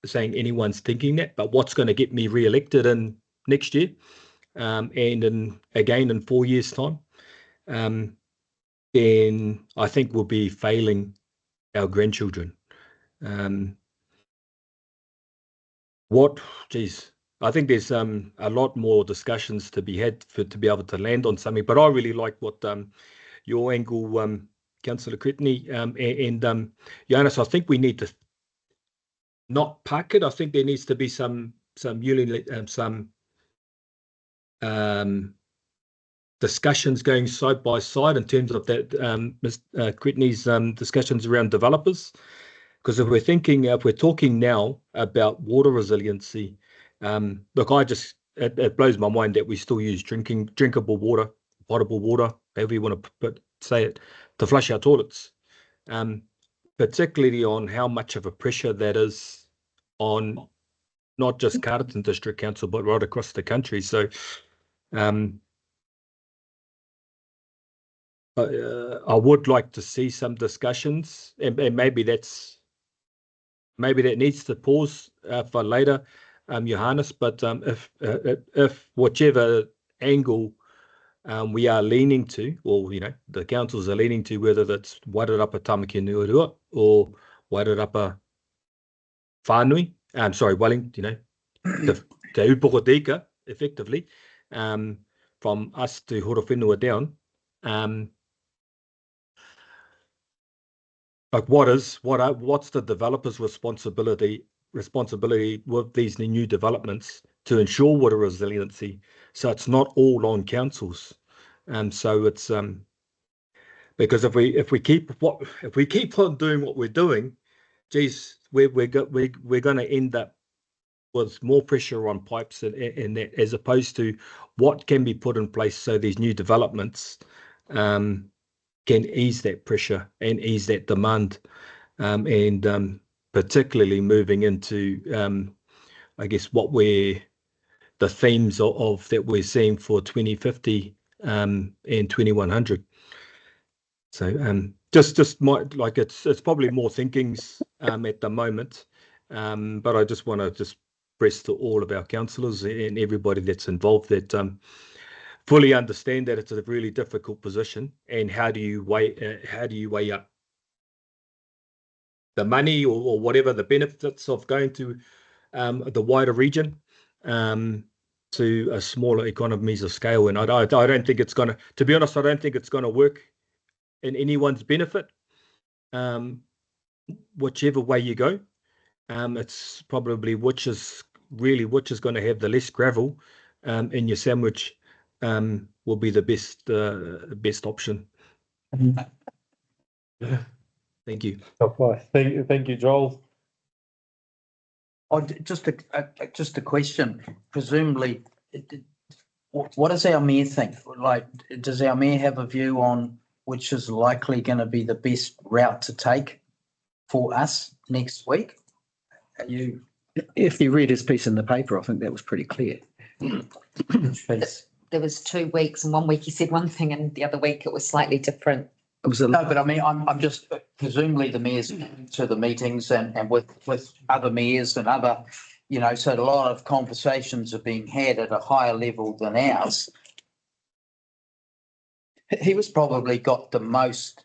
saying anyone's thinking that, but what's going to get me re-elected in next year, and again in 4 years' time, then I think we'll be failing our grandchildren. I think there's a lot more discussions to be had to be able to land on something, but I really like what your angle, Councillor Cretney, and Jonas, I think we need to not park it. I think there needs to be some discussions going side by side in terms of that, Ms. Cretney's discussions around developers. Because if we're talking now about water resiliency, look, it blows my mind that we still use drinkable water, potable water, however you want to say it, to flush our toilets, particularly on how much of a pressure that is on not just Carterton District Council, but right across the country. So I would like to see some discussions, and maybe that needs to pause for later, Johannes. But if whichever angle we are leaning to, or the councils are leaning to, whether that's Wairarapa Tamaki Nuarua or Wairarapa Whānui, Wellington, Te Upoko Tika, effectively, from us to Horowhenua down. Like what's the developer's responsibility with these new developments to ensure water resiliency? So it's not all on councils. So it's because if we keep on doing what we're doing, geez, we're going to end up with more pressure on pipes and that, as opposed to what can be put in place so these new developments can ease that pressure and ease that demand, and particularly moving into I guess the themes of that we're seeing for 2050 and 2100. So just it's probably more thinkings at the moment, but I just want to press to all of our councillors and everybody that's involved that fully understand that it's a really difficult position, and how do you weigh up the money or whatever the benefits of going to the wider region to a smaller economies of scale. And I don't think it's going to be honest, I don't think it's going to work in anyone's benefit, whichever way you go. It's probably which is going to have the less gravel in your sandwich will be the best option. Thank you. Okay. Thank you, Joel. Oh, just a question. Presumably, what does our mayor think? Like, does our mayor have a view on which is likely going to be the best route to take for us next week? If you read his piece in the paper, I think that was pretty clear. There was 2 weeks, and 1 week he said one thing and the other week it was slightly different. It was No, but I mean, I'm just presumably the mayor's to the meetings and with other mayors and other you know, so a lot of conversations are being had at a higher level than ours. He was probably got the most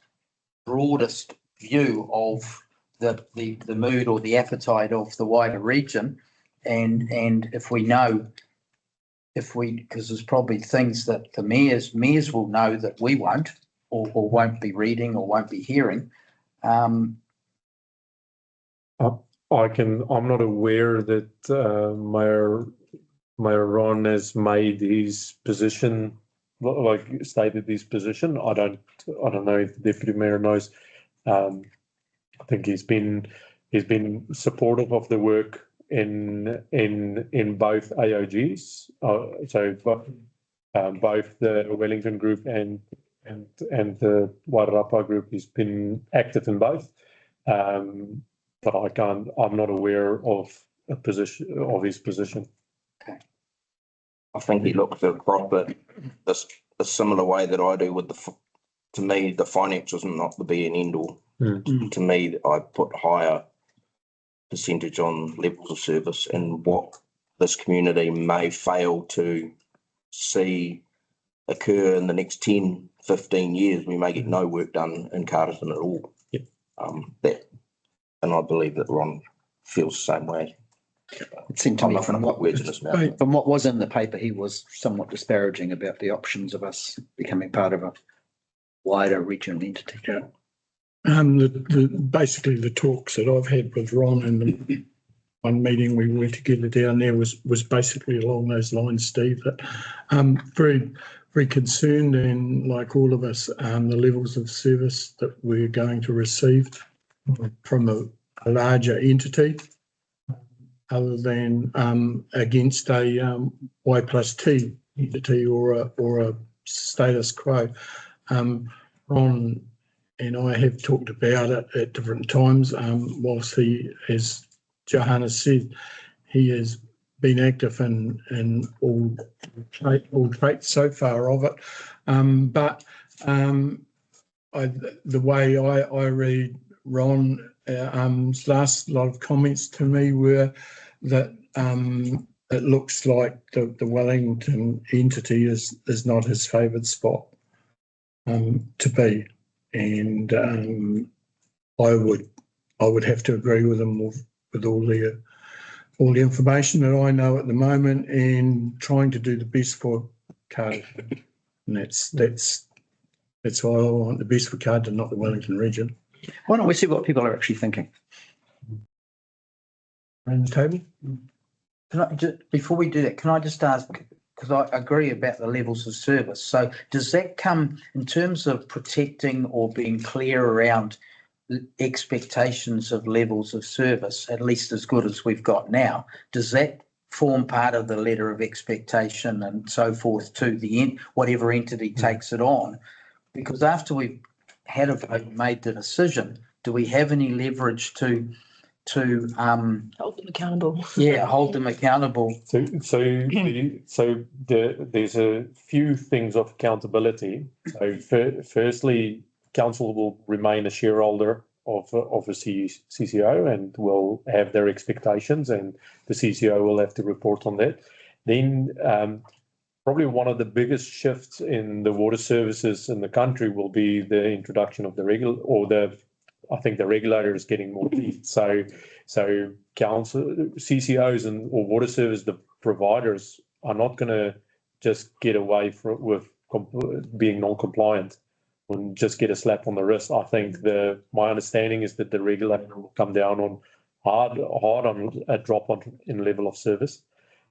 broadest view of the mood or the appetite of the wider region. And if we know, because there's probably things that the mayors will know that we won't, or won't be reading or won't be hearing. I'm not aware that Mayor Ron has made his position, like stated his position. I don't know if the deputy mayor knows. I think he's been supportive of the work in both AOGs. Both the Wellington group and the Wairarapa group. He's been active in both. But I'm not aware of his position. Okay. I think he looks at crop it a similar way that I do with to me, the financials are not the be and end all. To me, I put higher percentage on levels of service and what this community may fail to see occur in the next 10, 15 years. We may get no work done in Carterton at all. Yep. And I believe that Ron feels the same way. It seemed to I'm me not going to put words in his mouth. from what was in the paper, he was somewhat disparaging about the options of us becoming part of a wider regional entity. Basically the talks that I've had with Ron and the one meeting we were together down there was basically along those lines, Steve, that very, very concerned, and like all of us, the levels of service that we're going to receive from a larger entity, other than against a Y+T entity or a status quo. Ron and I have talked about it at different times. Whilst he, as Johanna said, he has been active in all traits so far of it. But the way I read Ron's last lot of comments to me were that it looks like the Wellington entity is not his favoured spot to be, and I would have to agree with him with all the information that I know at the moment, and trying to do the best for Carterton. And that's why I want the best for Carterton, not the Wellington region. Why don't we see what people are actually thinking? Around the table? Before we do that, can I just ask, because I agree about the levels of service. So does that come in terms of protecting or being clear around expectations of levels of service, at least as good as we've got now? Does that form part of the letter of expectation and so forth to the end, whatever entity takes it on? Because after we've had a vote, made the decision, do we have any leverage to Hold them accountable. Yeah, hold them accountable. There's a few things of accountability. So firstly, council will remain a shareholder of a CCO and will have their expectations, and the CCO will have to report on that. Then probably one of the biggest shifts in the water services in the country will be the introduction of I think the regulator is getting more teeth. So council, CCOs or water service the providers are not going to just get away with being non-compliant and just get a slap on the wrist. I think my understanding is that the regulator will come down on hard on a drop in level of service.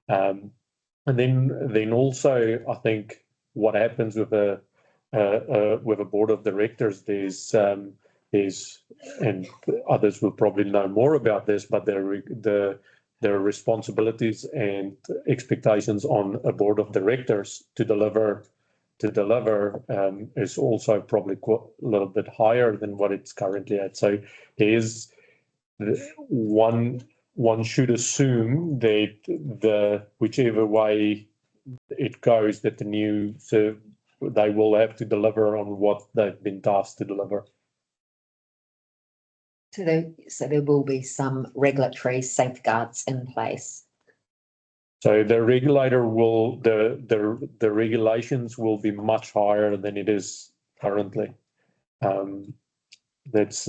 And then also I think what happens with a board of directors, there's and others will probably know more about this, but there are responsibilities and expectations on a board of directors to deliver is also probably a little bit higher than what it's currently at. So there's one should assume that whichever way it goes, that they will have to deliver on what they've been tasked to deliver. So there will be some regulatory safeguards in place. So the regulator will, the regulations will be much higher than it is currently. That's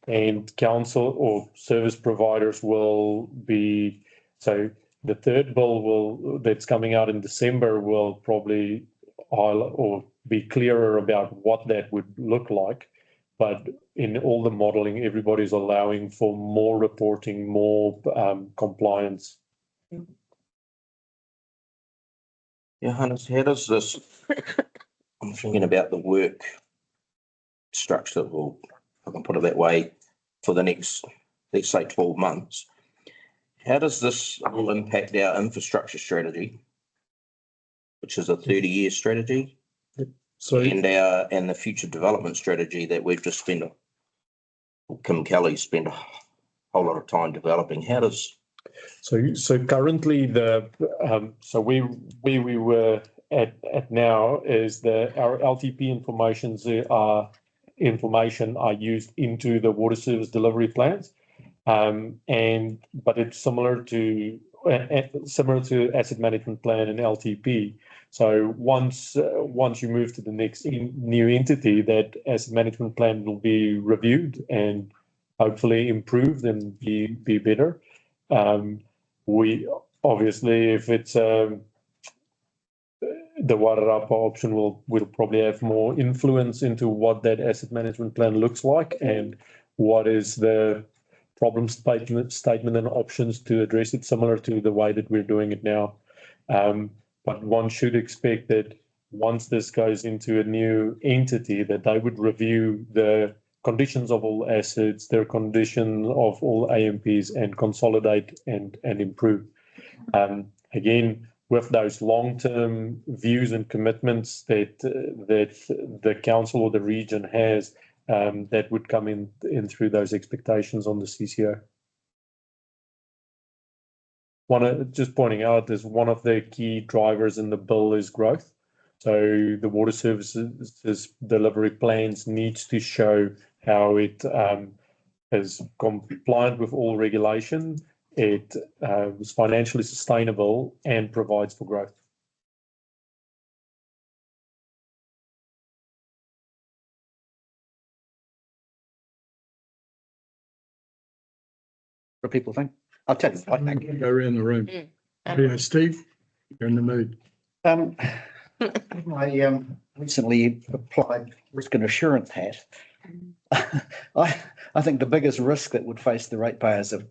and council or service providers will be, so the third bill that's coming out in December will probably highlight or be clearer about what that would look like. But in all the modeling, everybody's allowing for more reporting, more compliance. Yeah, Hannes, how does this, I'm thinking about the work structure, or if I can put it that way, for the next, let's say 12 months. How does this all impact our infrastructure strategy, which is a 30-year strategy, So and the future development strategy that we've just spent, Kim Kelly spent a whole lot of time developing? How does So currently so where we were at now is our LTP information are used into the water service delivery plans, but it's similar to asset management plan and LTP. So once you move to the next new entity, that asset management plan will be reviewed and hopefully improved and be better. We obviously, if it's the Wairarapa option, will probably have more influence into what that asset management plan looks like and what is the problem statement and options to address it, similar to the way that we're doing it now. But one should expect that once this goes into a new entity, that they would review the conditions of all assets, their condition of all AMPs, and consolidate and improve. Again, with those long-term views and commitments that the council or the region has, that would come in through those expectations on the CCO. Just pointing out, is one of the key drivers in the bill is growth. So the water services delivery plans needs to show how it is compliant with all regulation, it is financially sustainable and provides for growth. What do people think? I'll tell you, I think. Go around the room. Yeah, Steve, you're in the mood. I recently applied risk and assurance hat. I think the biggest risk that would face the ratepayers of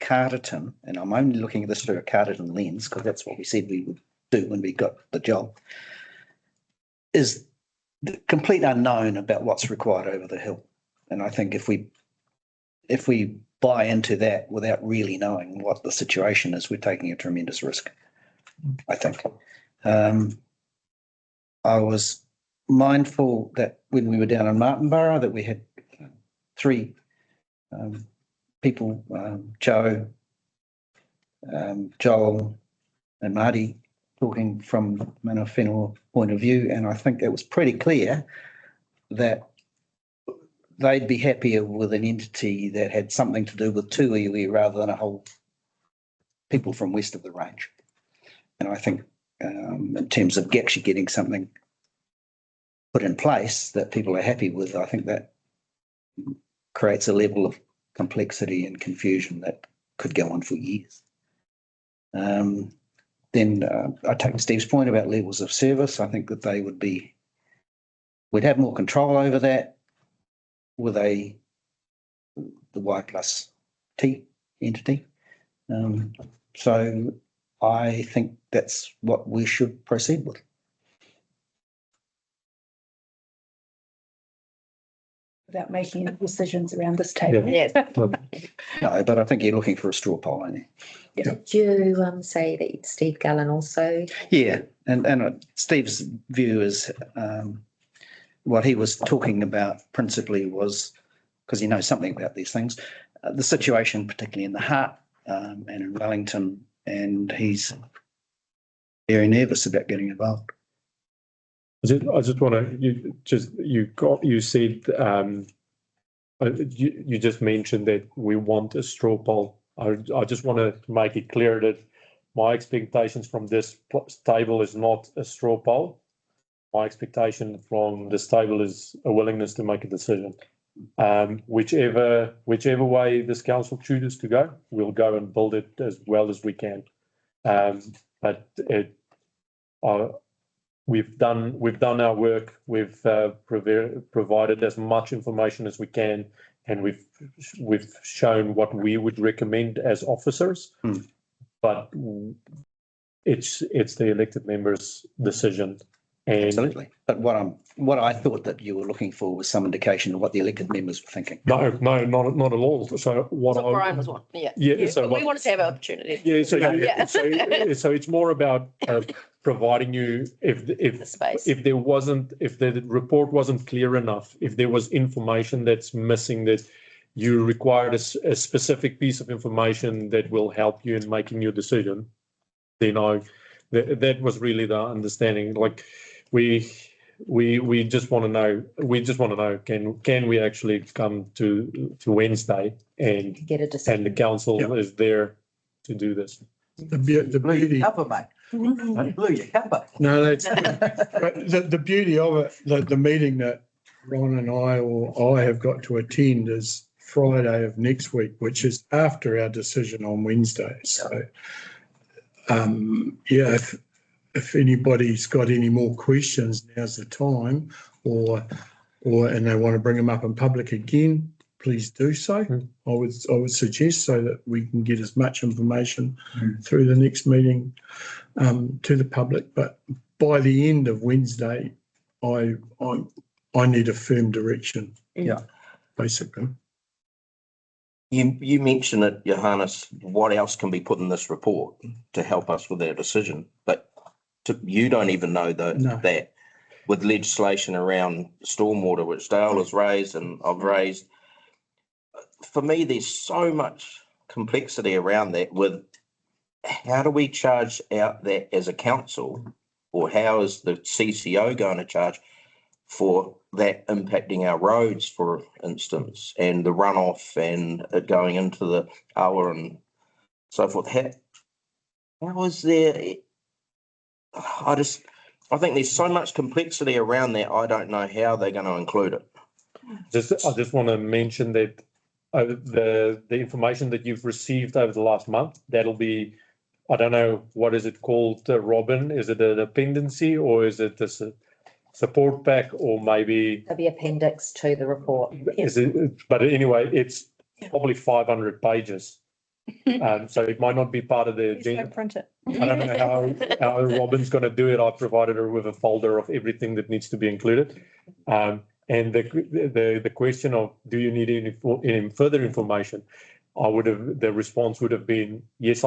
Carterton, and I'm only looking at this through a Carterton lens because that's what we said we would do when we got the job, is the complete unknown about what's required over the hill. And I think if we buy into that without really knowing what the situation is, we're taking a tremendous risk, I think. I was mindful that when we were down in Martinborough that we had three people, Joe, Joel and Marty, talking from Mana Whenua point of view, and I think it was pretty clear that they'd be happier with an entity that had something to do with two iwi rather than a whole people from west of the range. And I think in terms of actually getting something put in place that people are happy with, I think that creates a level of complexity and confusion that could go on for years. Then I take Steve's point about levels of service. I think that we'd have more control over that with the Y plus T entity. So I think that's what we should proceed with. Without making any decisions around this table. Yes. No, but I think you're looking for a straw poll, aren't you? Did you say that Steve Gallen also? Yeah, and Steve's view is what he was talking about principally was, because he knows something about these things, the situation particularly in the Heart and in Wellington, and he's very nervous about getting involved. I just want to, you said you just mentioned that we want a straw poll. I just want to make it clear that my expectations from this table is not a straw poll. My expectation from this table is a willingness to make a decision. Whichever way this council chooses to go, we'll go and build it as well as we can. But we've done our work. We've provided as much information as we can, and we've shown what we would recommend as officers. But it's the elected members' decision. And Absolutely. But what I thought that you were looking for was some indication of what the elected members were thinking. No, not at all. So what That's what Brian was wanting, yeah. Yeah, so But we wanted to have an opportunity. Yeah, so Yeah. so it's more about providing you The space. if the report wasn't clear enough, if there was information that's missing, that you required a specific piece of information that will help you in making your decision, then that was really the understanding. Like we just want to know, can we actually come to Wednesday and Get a decision. the council is there to do this. The Blew your beauty, cover, mate. Don't blew your cover. no, that's, but the beauty of it, the meeting that Ron and I have got to attend is Friday of next week, which is after our decision on Wednesday. So, yeah, if anybody's got any more questions, now's the time, or and they want to bring them up in public again, please do so. I would suggest, so that we can get as much information through the next meeting to the public. But by the end of Wednesday, I need a firm direction. Yeah. Basically. You mentioned it, Johannes, what else can be put in this report to help us with our decision? But you don't even know that with legislation around stormwater, which Dale has raised and I've raised. For me, there's so much complexity around that with how do we charge out that as a council, or how is the CCO going to charge for that impacting our roads, for instance, and the runoff and it going into the Awa and so forth. How is there? I think there's so much complexity around that. I don't know how they're going to include it. I just want to mention that the information that you've received over the last month, that'll be, I don't know, what is it called, Robin? Is it a dependency, or is it a support pack, or maybe The appendix to the report. is it? But anyway, it's probably 500 pages. So it might not be part of the Please agenda. don't print it. I don't know how Robin's going to do it. I provided her with a folder of everything that needs to be included. And the question of, do you need any further information? The response would have been, yes,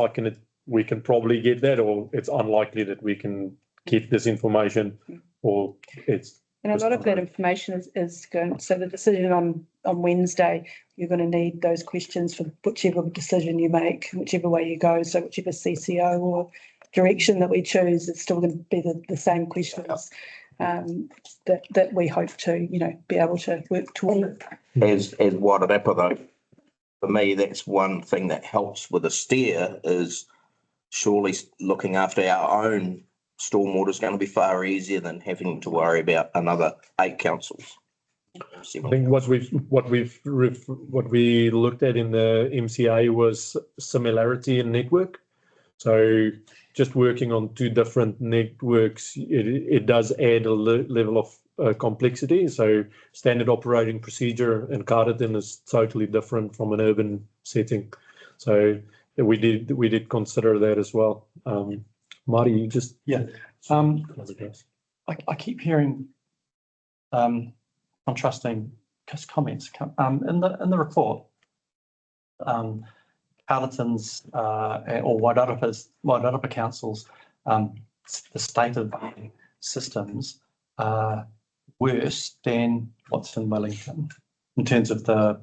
we can probably get that, or it's unlikely that we can get this information, or it's. And a lot of that information is going, so the decision on Wednesday, you're going to need those questions for whichever decision you make, whichever way you go. So whichever CCO or direction that we choose, it's still going to be the same questions that we hope to, be able to work toward. As Wairarapa though, for me, that's one thing that helps with a steer is surely looking after our own stormwater is going to be far easier than having to worry about another 8 councils. I think what we looked at in the MCA was similarity in network. So just working on 2 different networks, it does add a level of complexity. So standard operating procedure in Carterton is totally different from an urban setting. So we did consider that as well. Marty, you just I keep hearing contrasting comments in the report. Carleton's or Wairarapa Council's the state of the systems are worse than what's in Wellington in terms of the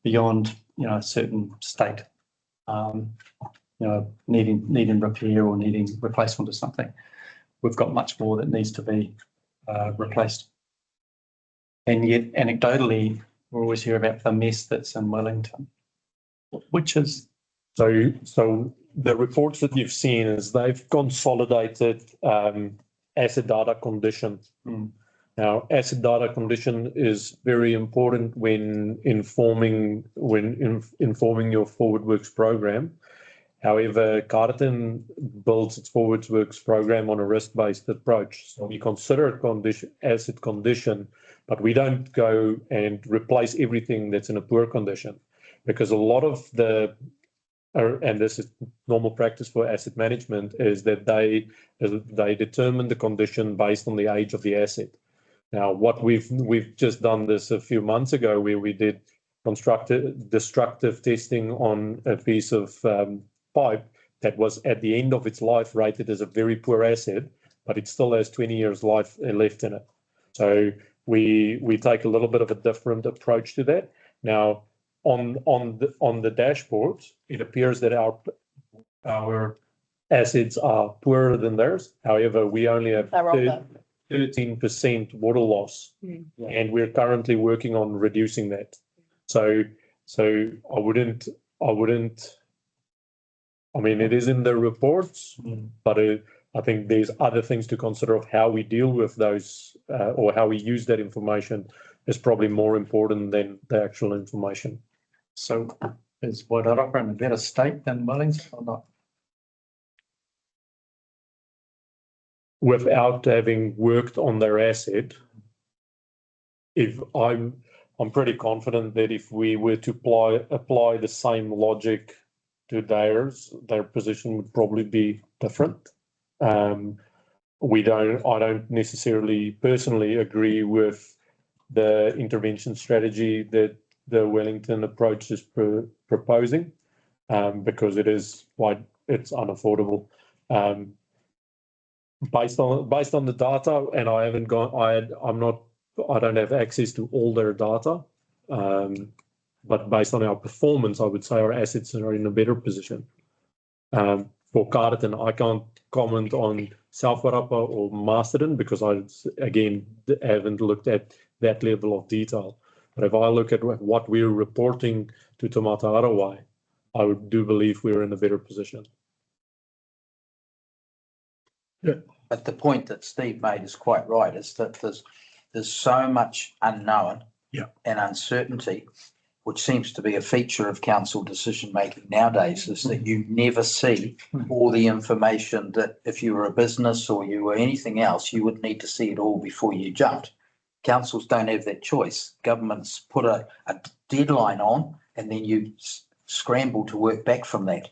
beyond a certain state needing repair or needing replacement or something. We've got much more that needs to be replaced. And yet, anecdotally, we always hear about the mess that's in Wellington, which is, So the reports that you've seen is they've consolidated asset data condition. Now, asset data condition is very important when informing your forward works program. However, Carleton builds its forward works program on a risk-based approach. So we consider it asset condition, but we don't go and replace everything that's in a poor condition, because a lot of and this is normal practice for asset management, is that they determine the condition based on the age of the asset. Now, what we've just done this a few months ago, where we did destructive testing on a piece of pipe that was at the end of its life rated as a very poor asset, but it still has 20 years life left in it. So we take a little bit of a different approach to that. Now, on the dashboard, it appears that our assets are poorer than theirs. However, we only have 13% water loss, and we're currently working on reducing that. So I wouldn't. I mean, it is in the reports, but I think there's other things to consider of how we deal with those or how we use that information is probably more important than the actual information. so is Wairarapa in a better state than Wellington or not? Without having worked on their asset, if I'm pretty confident that if we were to apply the same logic to theirs, their position would probably be different. I don't necessarily personally agree with the intervention strategy that the Wellington approach is proposing, because it's unaffordable. Based on the data, and I don't have access to all their data, but based on our performance, I would say our assets are in a better position. For Carleton, I can't comment on South Wairarapa or Masterton because I, again, haven't looked at that level of detail. But if I look at what we're reporting to Te Mata Arawai, I do believe we're in a better position. But the point that Steve made is quite right, is that there's so much unknown and uncertainty, which seems to be a feature of council decision making nowadays, is that you never see all the information that if you were a business or you were anything else, you would need to see it all before you jumped. Councils don't have that choice. Governments put a deadline on, and then you scramble to work back from that.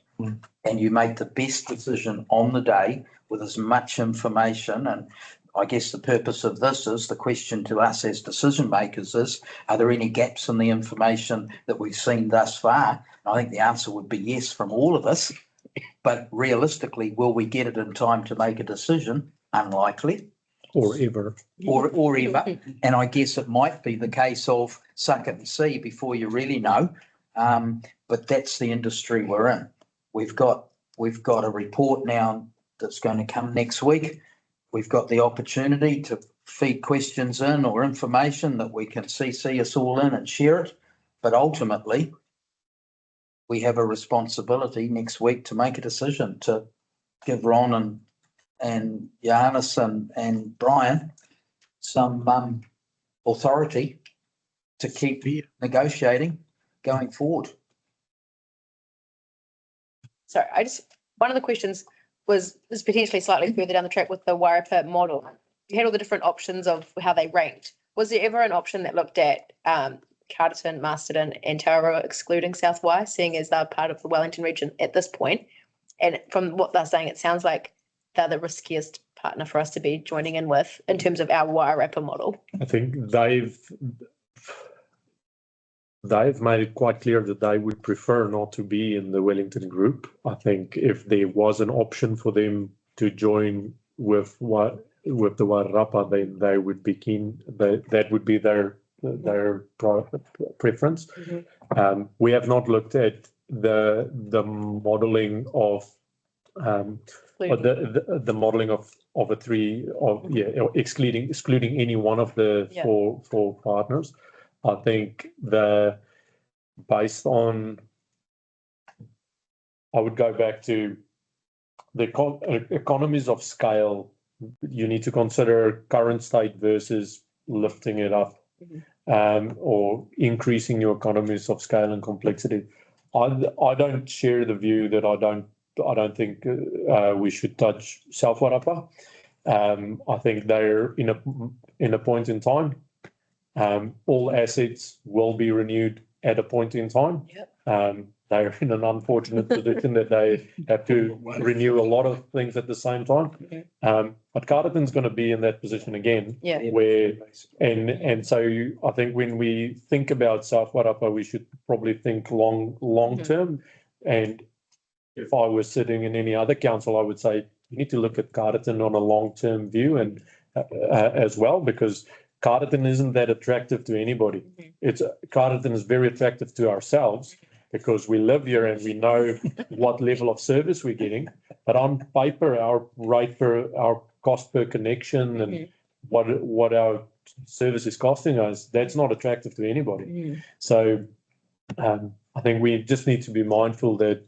And you make the best decision on the day with as much information. And I guess the purpose of this is, the question to us as decision makers is, are there any gaps in the information that we've seen thus far? I think the answer would be yes from all of us. But realistically, will we get it in time to make a decision? Unlikely. Or ever. Or ever. And I guess it might be the case of suck it and see before you really know. But that's the industry we're in. We've got a report now that's going to come next week. We've got the opportunity to feed questions in or information that we can CC us all in and share it. But ultimately, we have a responsibility next week to make a decision, to give Ron and Johannes and Brian some authority to keep negotiating going forward. So one of the questions was potentially slightly further down the track with the Wairarapa model. You had all the different options of how they ranked. Was there ever an option that looked at Carleton, Masterton and Taurua excluding South Wai, seeing as they're part of the Wellington region at this point? And from what they're saying, it sounds like they're the riskiest partner for us to be joining in with in terms of our Wairarapa model. I think they've made it quite clear that they would prefer not to be in the Wellington group. I think if there was an option for them to join with the Wairarapa, then they would be keen. That would be their preference. We have not looked at the modelling of the modelling of a three, excluding any one of the four partners. I think based on, I would go back to the economies of scale. You need to consider current state versus lifting it up, or increasing your economies of scale and complexity. I don't share the view that I don't think we should touch South Warapa. I think they're in a point in time. All assets will be renewed at a point in time. They're in an unfortunate position that they have to renew a lot of things at the same time. But Carterton's going to be in that position again. Where, and so I think when we think about South Warapa, we should probably think long term. And if I was sitting in any other council, I would say you need to look at Carterton on a long-term view and as well, because Carterton isn't that attractive to anybody. Carterton is very attractive to ourselves because we live here and we know what level of service we're getting. But on paper, our cost per connection and what our service is costing us, that's not attractive to anybody. So I think we just need to be mindful that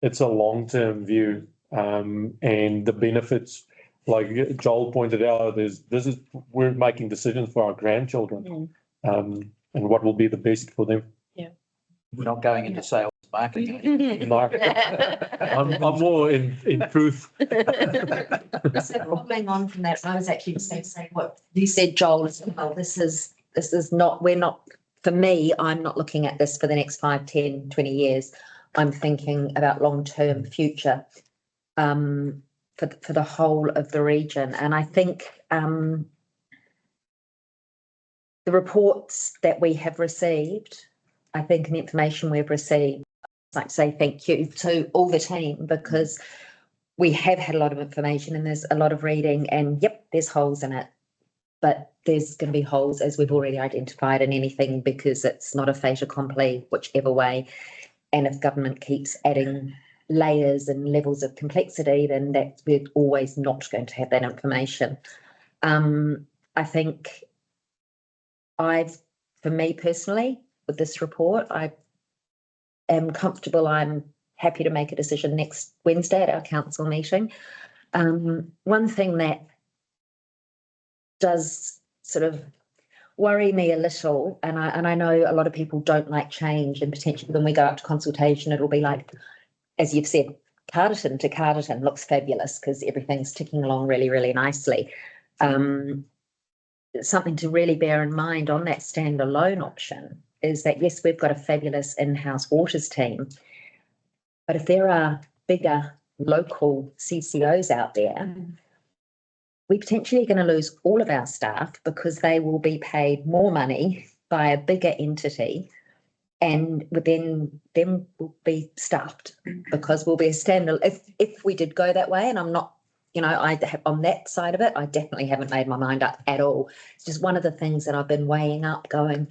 it's a long-term view, and the benefits, like Joel pointed out, we're making decisions for our grandchildren, and what will be the best for them. We're not going into sales marketing. I'm more in truth. So following on from that, I was actually just going to say what you said, Joel, as well. This is not, for me, I'm not looking at this for the next 5, 10, 20 years. I'm thinking about long-term future for the whole of the region. And I think the reports that we have received, I think, and the information we've received, I'd like to say thank you to all the team, because we have had a lot of information and there's a lot of reading, and yep, there's holes in it. But there's going to be holes, as we've already identified, in anything, because it's not a fait accompli whichever way. And if government keeps adding layers and levels of complexity, then we're always not going to have that information. I think for me personally, with this report, I am comfortable. I'm happy to make a decision next Wednesday at our council meeting. One thing that does sort of worry me a little, and I know a lot of people don't like change, and potentially when we go up to consultation, it'll be like, as you've said, Carterton to Carterton looks fabulous because everything's ticking along really, really nicely. Something to really bear in mind on that standalone option is that, yes, we've got a fabulous in-house waters team, but if there are bigger local CCOs out there, we're potentially going to lose all of our staff because they will be paid more money by a bigger entity, and then we'll be stuffed because we'll be a standalone. If we did go that way, and I'm not, on that side of it, I definitely haven't made my mind up at all. It's just one of the things that I've been weighing up, going,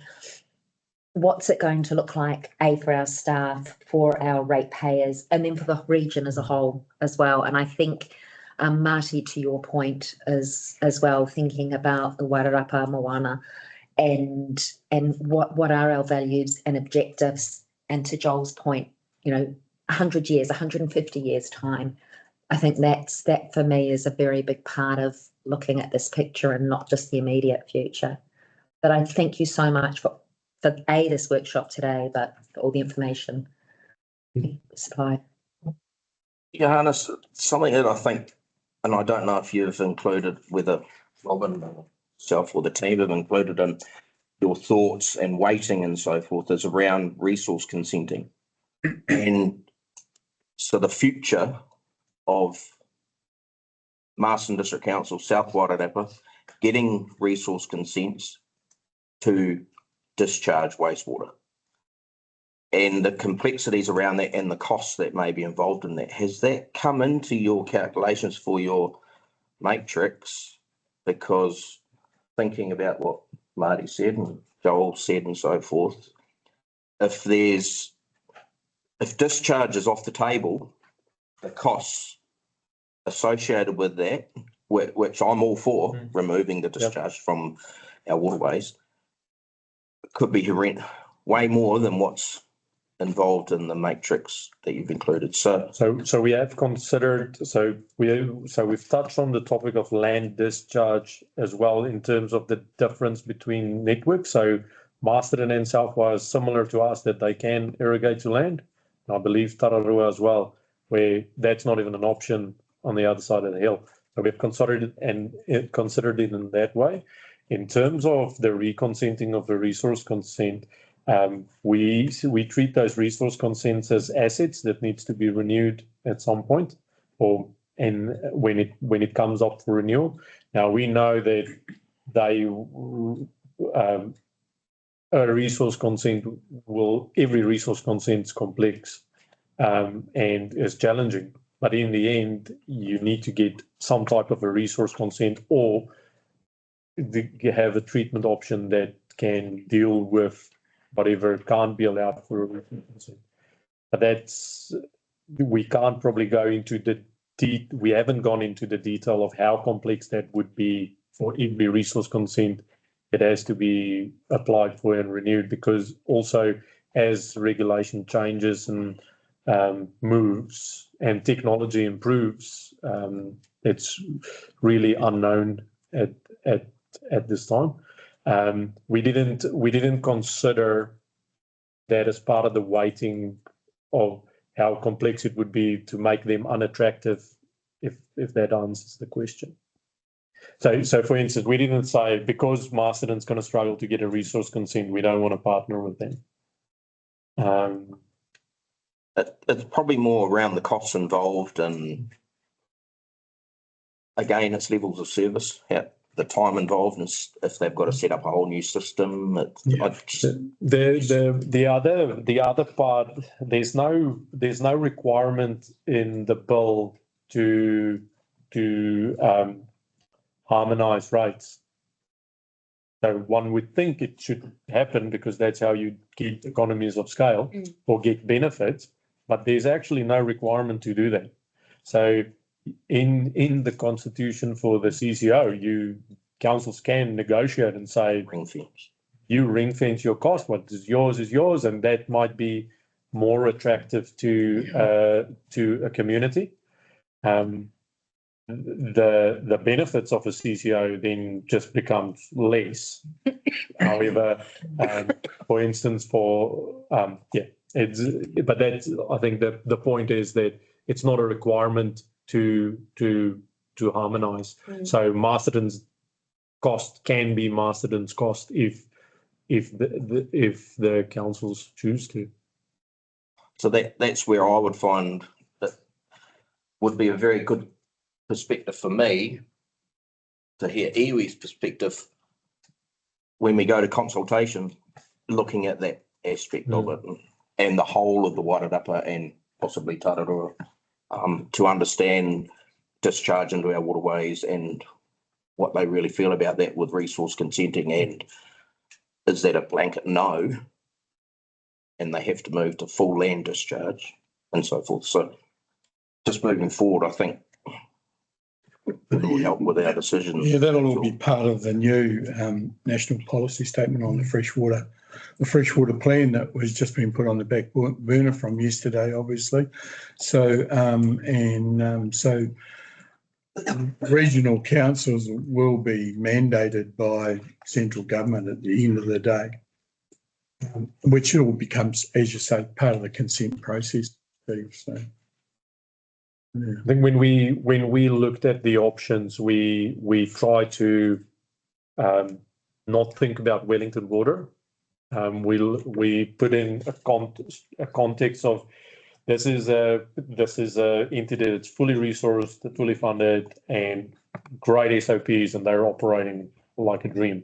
what's it going to look like, for our staff, for our ratepayers, and then for the region as a whole as well. And I think, Marty, to your point as well, thinking about the Wairarapa Moana and what are our values and objectives, and to Joel's point, 100 years, 150 years time, I think that for me is a very big part of looking at this picture and not just the immediate future. But I thank you so much for this workshop today, but for all the information supplied. Johannes, something that I think, and I don't know if you've included, whether Robin, yourself or the team have included in your thoughts and weighting and so forth, is around resource consenting. And so the future of Marsden District Council, South Wairarapa, getting resource consents to discharge wastewater, and the complexities around that and the costs that may be involved in that. Has that come into your calculations for your matrix? Because thinking about what Marty said and Joel said and so forth, if discharge is off the table, the costs associated with that, which I'm all for, removing the discharge from our waterways, could be way more than what's involved in the matrix that you've included. So we have considered, we've touched on the topic of land discharge as well in terms of the difference between networks. So Masterton and Southwire is similar to us that they can irrigate to land. And I believe Tararua as well, where that's not even an option on the other side of the hill. So we've considered it in that way. In terms of the reconsenting of the resource consent, we treat those resource consents as assets that needs to be renewed at some point, and when it comes up for renewal. Now we know that every resource consent is complex and is challenging. But in the end, you need to get some type of a resource consent, or you have a treatment option that can deal with whatever can't be allowed for a resource consent. But we can't probably go into we haven't gone into the detail of how complex that would be for every resource consent. It has to be applied for and renewed, because also as regulation changes and moves and technology improves, it's really unknown at this time. We didn't consider that as part of the weighting of how complex it would be to make them unattractive, if that answers the question. So for instance, we didn't say because Masterton's going to struggle to get a resource consent, we don't want to partner with them. it's probably more around the costs involved, and again, it's levels of service, the time involved, and if they've got to set up a whole new system. The other part, there's no requirement in the bill to harmonise rates. So one would think it should happen because that's how you get economies of scale or get benefits, but there's actually no requirement to do that. So in the constitution for the CCO, councils can negotiate and say, you ring fence your cost, what is yours, and that might be more attractive to a community. The benefits of a CCO then just becomes less. However, for instance, but that's, I think that the point is that it's not a requirement to harmonise. So Masterton's cost can be Masterton's cost if the councils choose to. So that's where I would find that would be a very good perspective for me to hear iwi's perspective when we go to consultation, looking at that aspect of it and the whole of the Wairarapa and possibly Tararua, to understand discharge into our waterways and what they really feel about that with resource consenting, and is that a blanket no and they have to move to full land discharge and so forth. So just moving forward, I think it will help with our decisions. Yeah, that'll all be part of the new national policy statement on the freshwater plan that was just been put on the back burner from yesterday, obviously. So so regional councils will be mandated by central government at the end of the day, which all becomes, as you say, part of the consent process, Steve. So. Yeah. I think when we looked at the options, we tried to not think about Wellington Water. We put in a context of this is a entity that's fully resourced, fully funded, and great SOPs, and they're operating like a dream.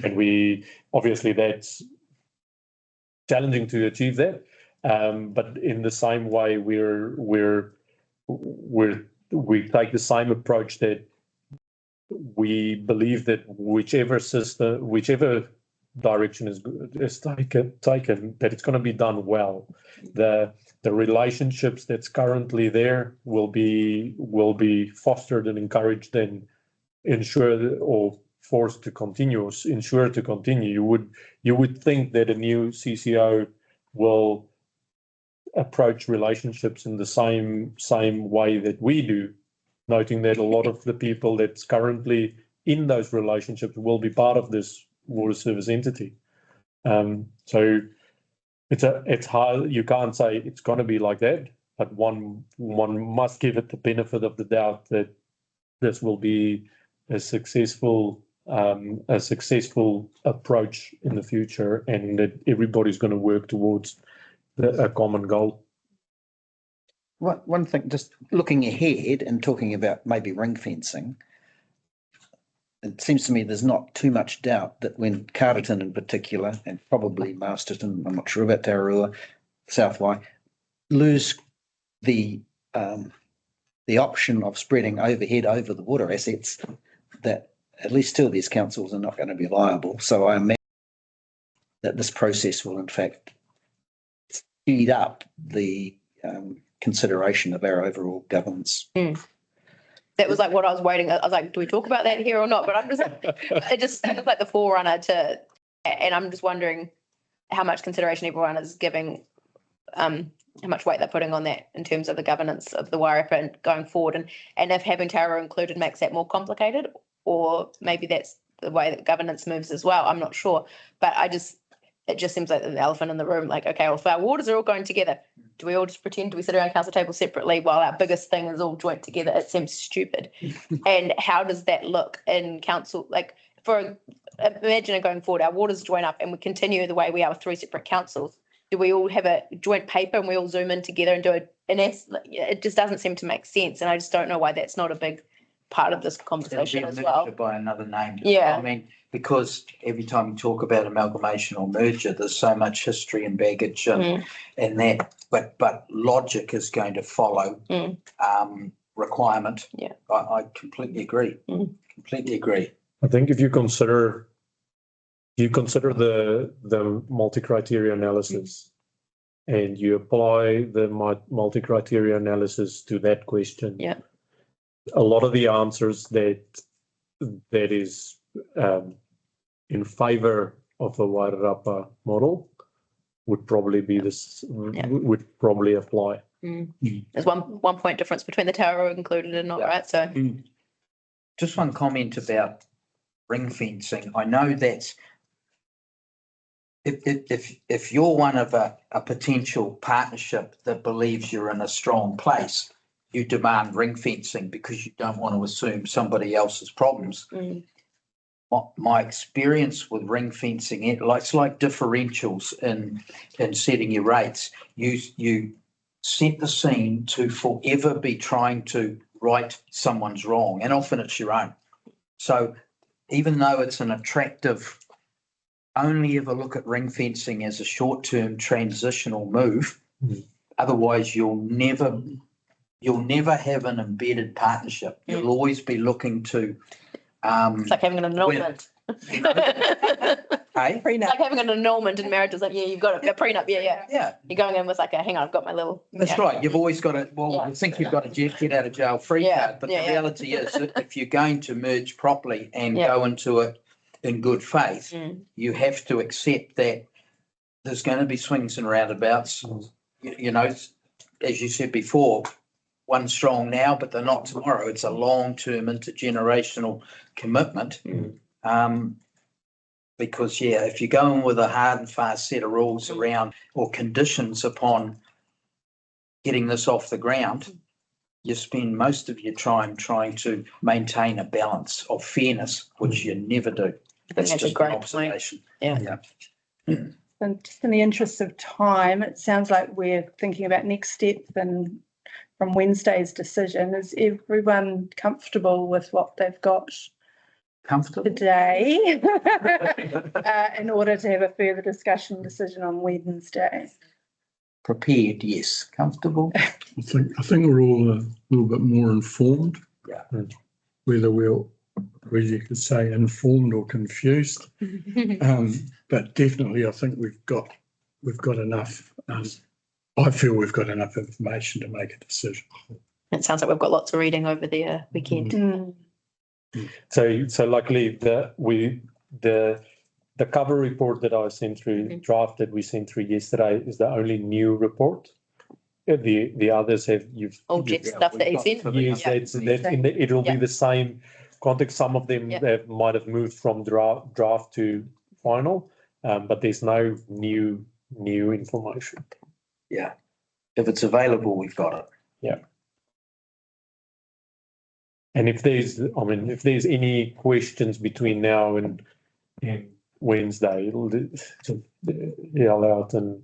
And we obviously that's challenging to achieve that, but in the same way we take the same approach that we believe that whichever direction is taken, that it's going to be done well. The relationships that's currently there will be fostered and encouraged and ensured or forced to continue or insured to continue, you would think that a new CCO will approach relationships in the same way that we do, noting that a lot of the people that's currently in those relationships will be part of this water service entity. So it's hard. You can't say it's going to be like that, but one must give it the benefit of the doubt that this will be a successful approach in the future, and that everybody's going to work towards a common goal. One thing, just looking ahead and talking about maybe ring fencing, it seems to me there's not too much doubt that when Carterton in particular, and probably Masterton, I'm not sure about Tararua, South Wai, lose the option of spreading overhead over the water assets, that at least two of these councils are not going to be liable. So I imagine that this process will in fact speed up the consideration of our overall governance. That was like what I was waiting. I was like, do we talk about that here or not? But I'm just, it just looks like the forerunner to, and I'm just wondering how much consideration everyone is giving, how much weight they're putting on that in terms of the governance of the Wairarapa and going forward, and if having Tararua included makes that more complicated, or maybe that's the way that governance moves as well. I'm not sure, but it just seems like the elephant in the room. Like, okay, well, if our waters are all going together, do we all just pretend? Do we sit around council table separately while our biggest thing is all joint together? It seems stupid. And how does that look in council? Like, imagine it going forward, our waters join up and we continue the way we are with three separate councils. Do we all have a joint paper and we all zoom in together and do it just doesn't seem to make sense. And I just don't know why that's not a big part of this conversation as well. By another name. Yeah. I mean, because every time you talk about amalgamation or merger, there's so much history and baggage and that, but logic is going to follow requirement. Yeah. I completely agree. Completely agree. I think if you consider the multi-criteria analysis and you apply the multi-criteria analysis to that question, yeah, a lot of the answers that is in favor of a Wairarapa model would probably be would probably apply. There's one point difference between the Tararua included and not, right? So just one comment about ring fencing. I know that's if you're one of a potential partnership that believes you're in a strong place, you demand ring fencing because you don't want to assume somebody else's problems. My experience with ring fencing, it's like differentials in setting your rates. You set the scene to forever be trying to right someone's wrong, and often it's your own. So even though it's an attractive, only ever look at ring fencing as a short-term transitional move. Otherwise, you'll never have an embedded partnership. You'll always be looking to. It's like having an annulment. Hey? It's like having an annulment in marriage. It's like, you've got a prenup. Yeah. You're going in with like hang on, I've got my little. That's right. You've always got to, you think you've got a get out of jail free card, but the reality is that if you're going to merge properly and go into it in good faith, you have to accept that there's going to be swings and roundabouts. You know, as you said before, one's strong now, but they're not tomorrow. It's a long-term intergenerational commitment. Because if you're going with a hard and fast set of rules around or conditions upon getting this off the ground, you spend most of your time trying to maintain a balance of fairness, which you never do. That's just a great observation. And just in the interest of time, it sounds like we're thinking about next steps and from Wednesday's decision. Is everyone comfortable with what they've got today in order to have a further discussion decision on Wednesday? Prepared, yes. Comfortable. I think we're all a little bit more informed. Whether you could say informed or confused, but definitely I think we've got enough. I feel we've got enough information to make a decision. It sounds like we've got lots of reading over the weekend. So luckily the cover report that I sent through, drafted, we sent through yesterday is the only new report. The others have All Jeff's stuff that he's in. Yes, that's it'll be the same context. Some of them might have moved from draft to final, but there's no new information. Yeah. If it's available, we've got it. Yeah. And if there's any questions between now and Wednesday, it'll yell out and.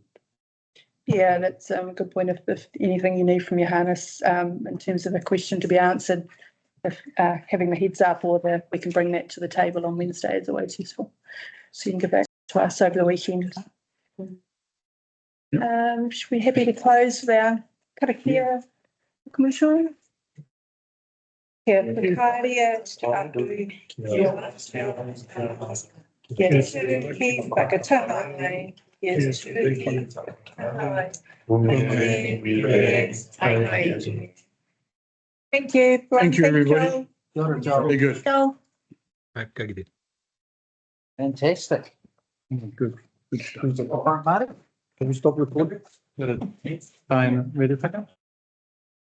Yeah, that's a good point. If anything you need from Johannes in terms of a question to be answered, if having the heads up or we can bring that to the table on Wednesday is always useful. So you can get back to us over the weekend. Should we be happy to close with our karakia commercial? Kia whakaria te atu, kia tuki whakataha nei, kia tuki whakataha. Thank you. Thank you, everybody. Very good. Fantastic. Good. Good stuff. All right, Marty. Can we stop recording? Time ready for that?